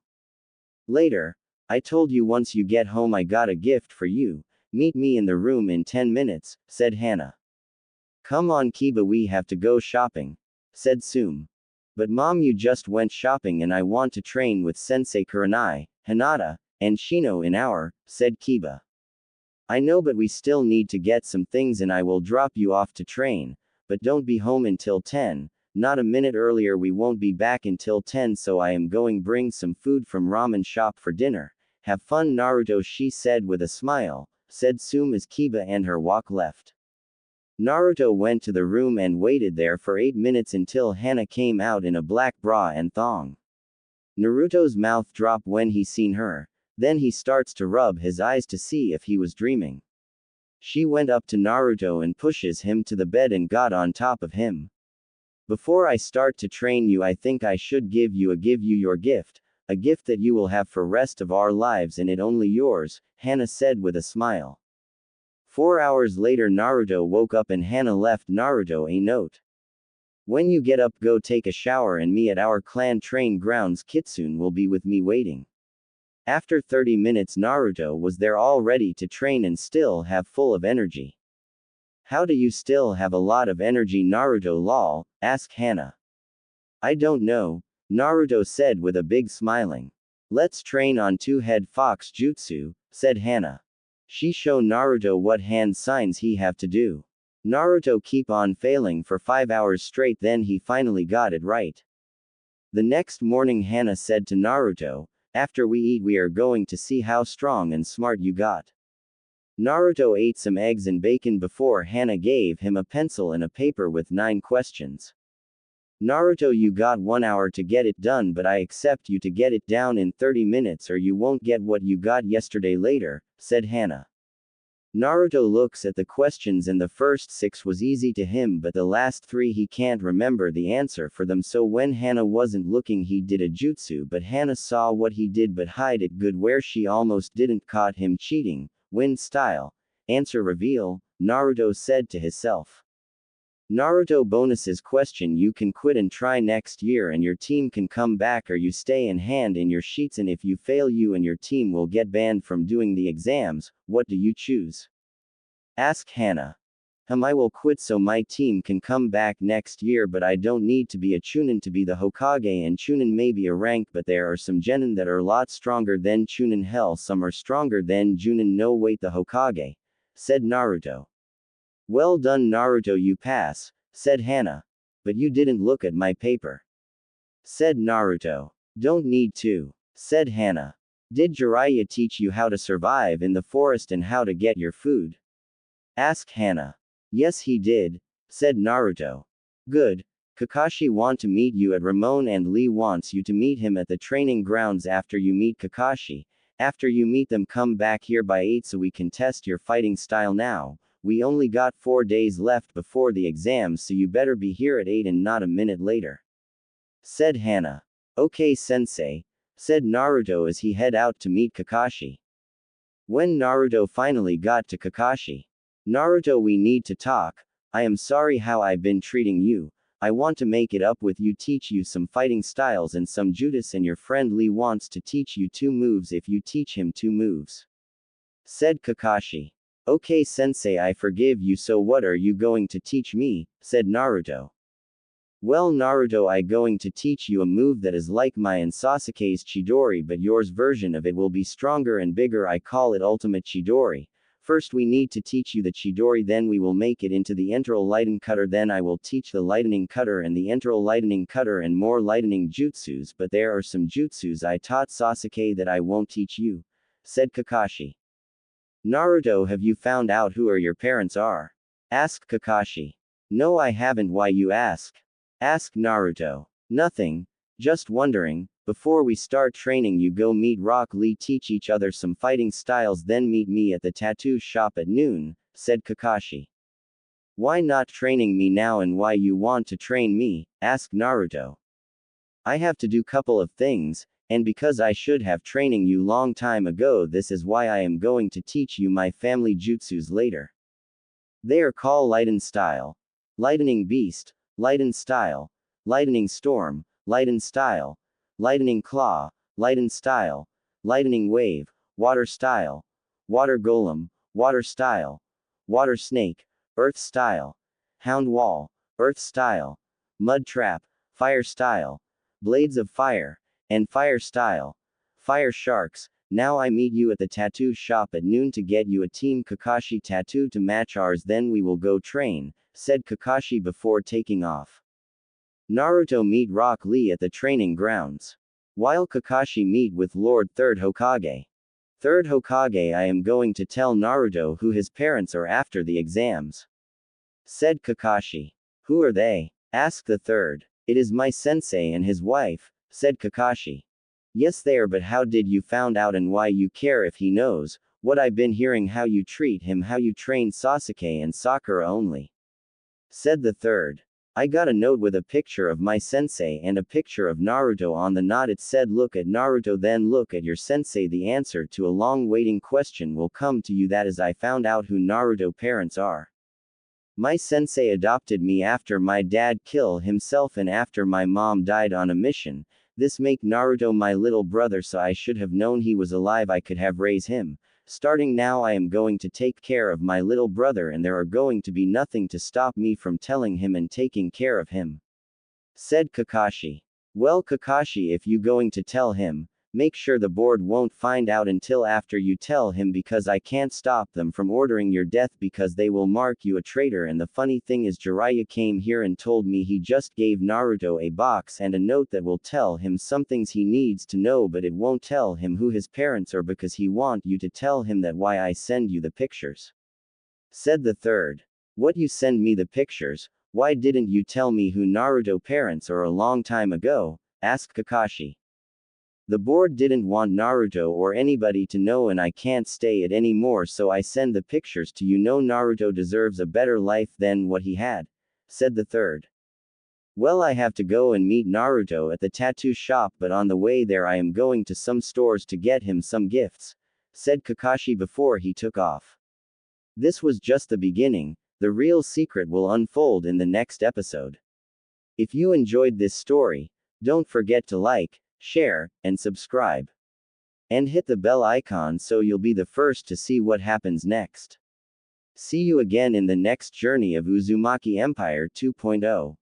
Later. I told you once you get home I got a gift for you. Meet me in the room in 10 minutes, said Hana. Come on Kiba, we have to go shopping, said Sume. But mom, you just went shopping and I want to train with Sensei Kurenai, Hinata, and Shino in our, said Kiba. I know, but we still need to get some things and I will drop you off to train, but don't be home until 10, not a minute earlier. We won't be back until 10, so I am going bring some food from ramen shop for dinner. Have fun, Naruto, she said with a smile, said Sume as Kiba and her walk left. Naruto went to the room and waited there for 8 minutes until Hana came out in a black bra and thong. Naruto's mouth dropped when he seen her, then he starts to rub his eyes to see if he was dreaming. She went up to Naruto and pushes him to the bed and got on top of him. Before I start to train you, I think I should give you your gift, a gift that you will have for rest of our lives and it only yours, Hana said with a smile. 4 hours later, Naruto woke up and Hana left Naruto a note. When you get up, go take a shower and me at our clan train grounds. Kitsune will be with me waiting. After 30 minutes, Naruto was there all ready to train and still have full of energy. How do you still have a lot of energy, Naruto? Lol, asked Hana. I don't know, Naruto said with a big smiling. Let's train on two-head fox jutsu, said Hana. She show Naruto what hand signs he have to do. Naruto keep on failing for 5 hours straight, then he finally got it right. The next morning Hana said to Naruto, after we eat we are going to see how strong and smart you got. Naruto ate some eggs and bacon before Hana gave him a pencil and a paper with 9 questions. Naruto, you got 1 hour to get it done, but I accept you to get it down in 30 minutes or you won't get what you got yesterday later, said Hana. Naruto looks at the questions and the first 6 was easy to him, but the last 3 he can't remember the answer for them, so when Hana wasn't looking he did a jutsu, but Hana saw what he did but hide it good where she almost didn't caught him cheating. Wind style. Answer reveal, Naruto said to himself. Naruto bonuses question: you can quit and try next year and your team can come back, or you stay and hand in your sheets, and if you fail you and your team will get banned from doing the exams. What do you choose? Asked Hana. I will quit so my team can come back next year, but I don't need to be a Chunin to be the Hokage, and Chunin may be a rank but there are some Genin that are a lot stronger than Chunin. Hell, some are stronger than Junin. No wait, the Hokage, said Naruto. Well done, Naruto, you pass, said Hana. But you didn't look at my paper, said Naruto. Don't need to, said Hana. Did Jiraiya teach you how to survive in the forest and how to get your food? Asked Hana. Yes, he did, said Naruto. Good. Kakashi want to meet you at Ramon and Lee wants you to meet him at the training grounds. After you meet Kakashi, after you meet them, come back here by 8 so we can test your fighting style. Now, we only got 4 days left before the exams, so you better be here at 8 and not a minute later, said Hana. Okay, sensei, said Naruto as he head out to meet Kakashi. When Naruto finally got to Kakashi, Naruto, we need to talk. I am sorry how I've been treating you. I want to make it up with you, teach you some fighting styles and some jutsu, and your friend Lee wants to teach you 2 moves if you teach him 2 moves, said Kakashi. Okay, sensei, I forgive you, so what are you going to teach me? Said Naruto. Well, Naruto, I going to teach you a move that is like my and Sasuke's Chidori, but yours version of it will be stronger and bigger. I call it Ultimate Chidori. First we need to teach you the Chidori, then we will make it into the Enteral Lightning Cutter, then I will teach the Lightning Cutter and the Enteral Lightning Cutter and more lightning jutsus, but there are some jutsus I taught Sasuke that I won't teach you, said Kakashi. Naruto, have you found out who your parents are? Asked Kakashi. No, I haven't. Why you ask? Asked Naruto. Nothing. Just wondering. Before we start training, you go meet Rock Lee, teach each other some fighting styles, then meet me at the tattoo shop at noon, said Kakashi. Why not training me now, and why you want to train me? Asked Naruto. I have to do couple of things, and because I should have training you long time ago, this is why I am going to teach you my family jutsus later. They are called Lightning Style, Lightning Beast, Lightning Style, Lightning Storm, Lightning Style, Lightning Claw, Lightning Style, Lightning Wave, Water Style, Water Golem, Water Style, Water Snake, Earth Style, Hound Wall, Earth Style, Mud Trap, Fire Style, Blades of Fire, and Fire Style, Fire Sharks. Now I meet you at the tattoo shop at noon to get you a Team Kakashi tattoo to match ours, then we will go train, said Kakashi before taking off. Naruto meet Rock Lee at the training grounds. While Kakashi meet with Lord 3rd Hokage. 3rd Hokage, I am going to tell Naruto who his parents are after the exams. Said Kakashi. Who are they? Asked the third. It is my sensei and his wife, said Kakashi. Yes they are, but how did you found out and why you care if he knows? What I've been hearing how you treat him, how you train Sasuke and Sakura only. Said the third. I got a note with a picture of my sensei and a picture of Naruto on the note. It said look at Naruto then look at your sensei. The answer to a long waiting question will come to you, that is I found out who Naruto parents are. My sensei adopted me after my dad killed himself and after my mom died on a mission. This make Naruto my little brother, so I should have known he was alive. I could have raised him. Starting now I am going to take care of my little brother and there are going to be nothing to stop me from telling him and taking care of him. Said Kakashi. Well Kakashi, if you going to tell him, make sure the board won't find out until after you tell him, because I can't stop them from ordering your death because they will mark you a traitor. And the funny thing is Jiraiya came here and told me he just gave Naruto a box and a note that will tell him some things he needs to know, but it won't tell him who his parents are because he want you to tell him that. Why I send you the pictures. Said the third. What, you send me the pictures? Why didn't you tell me who Naruto parents are a long time ago? Asked Kakashi. The board didn't want Naruto or anybody to know and I can't stay it anymore, so I send the pictures to you. No, Naruto deserves a better life than what he had. Said the third. Well, I have to go and meet Naruto at the tattoo shop, but on the way there I am going to some stores to get him some gifts. Said Kakashi before he took off. This was just the beginning. The real secret will unfold in the next episode. If you enjoyed this story, don't forget to like, share, and subscribe. And hit the bell icon so you'll be the first to see what happens next. See you again in the next journey of Uzumaki Empire 2.0.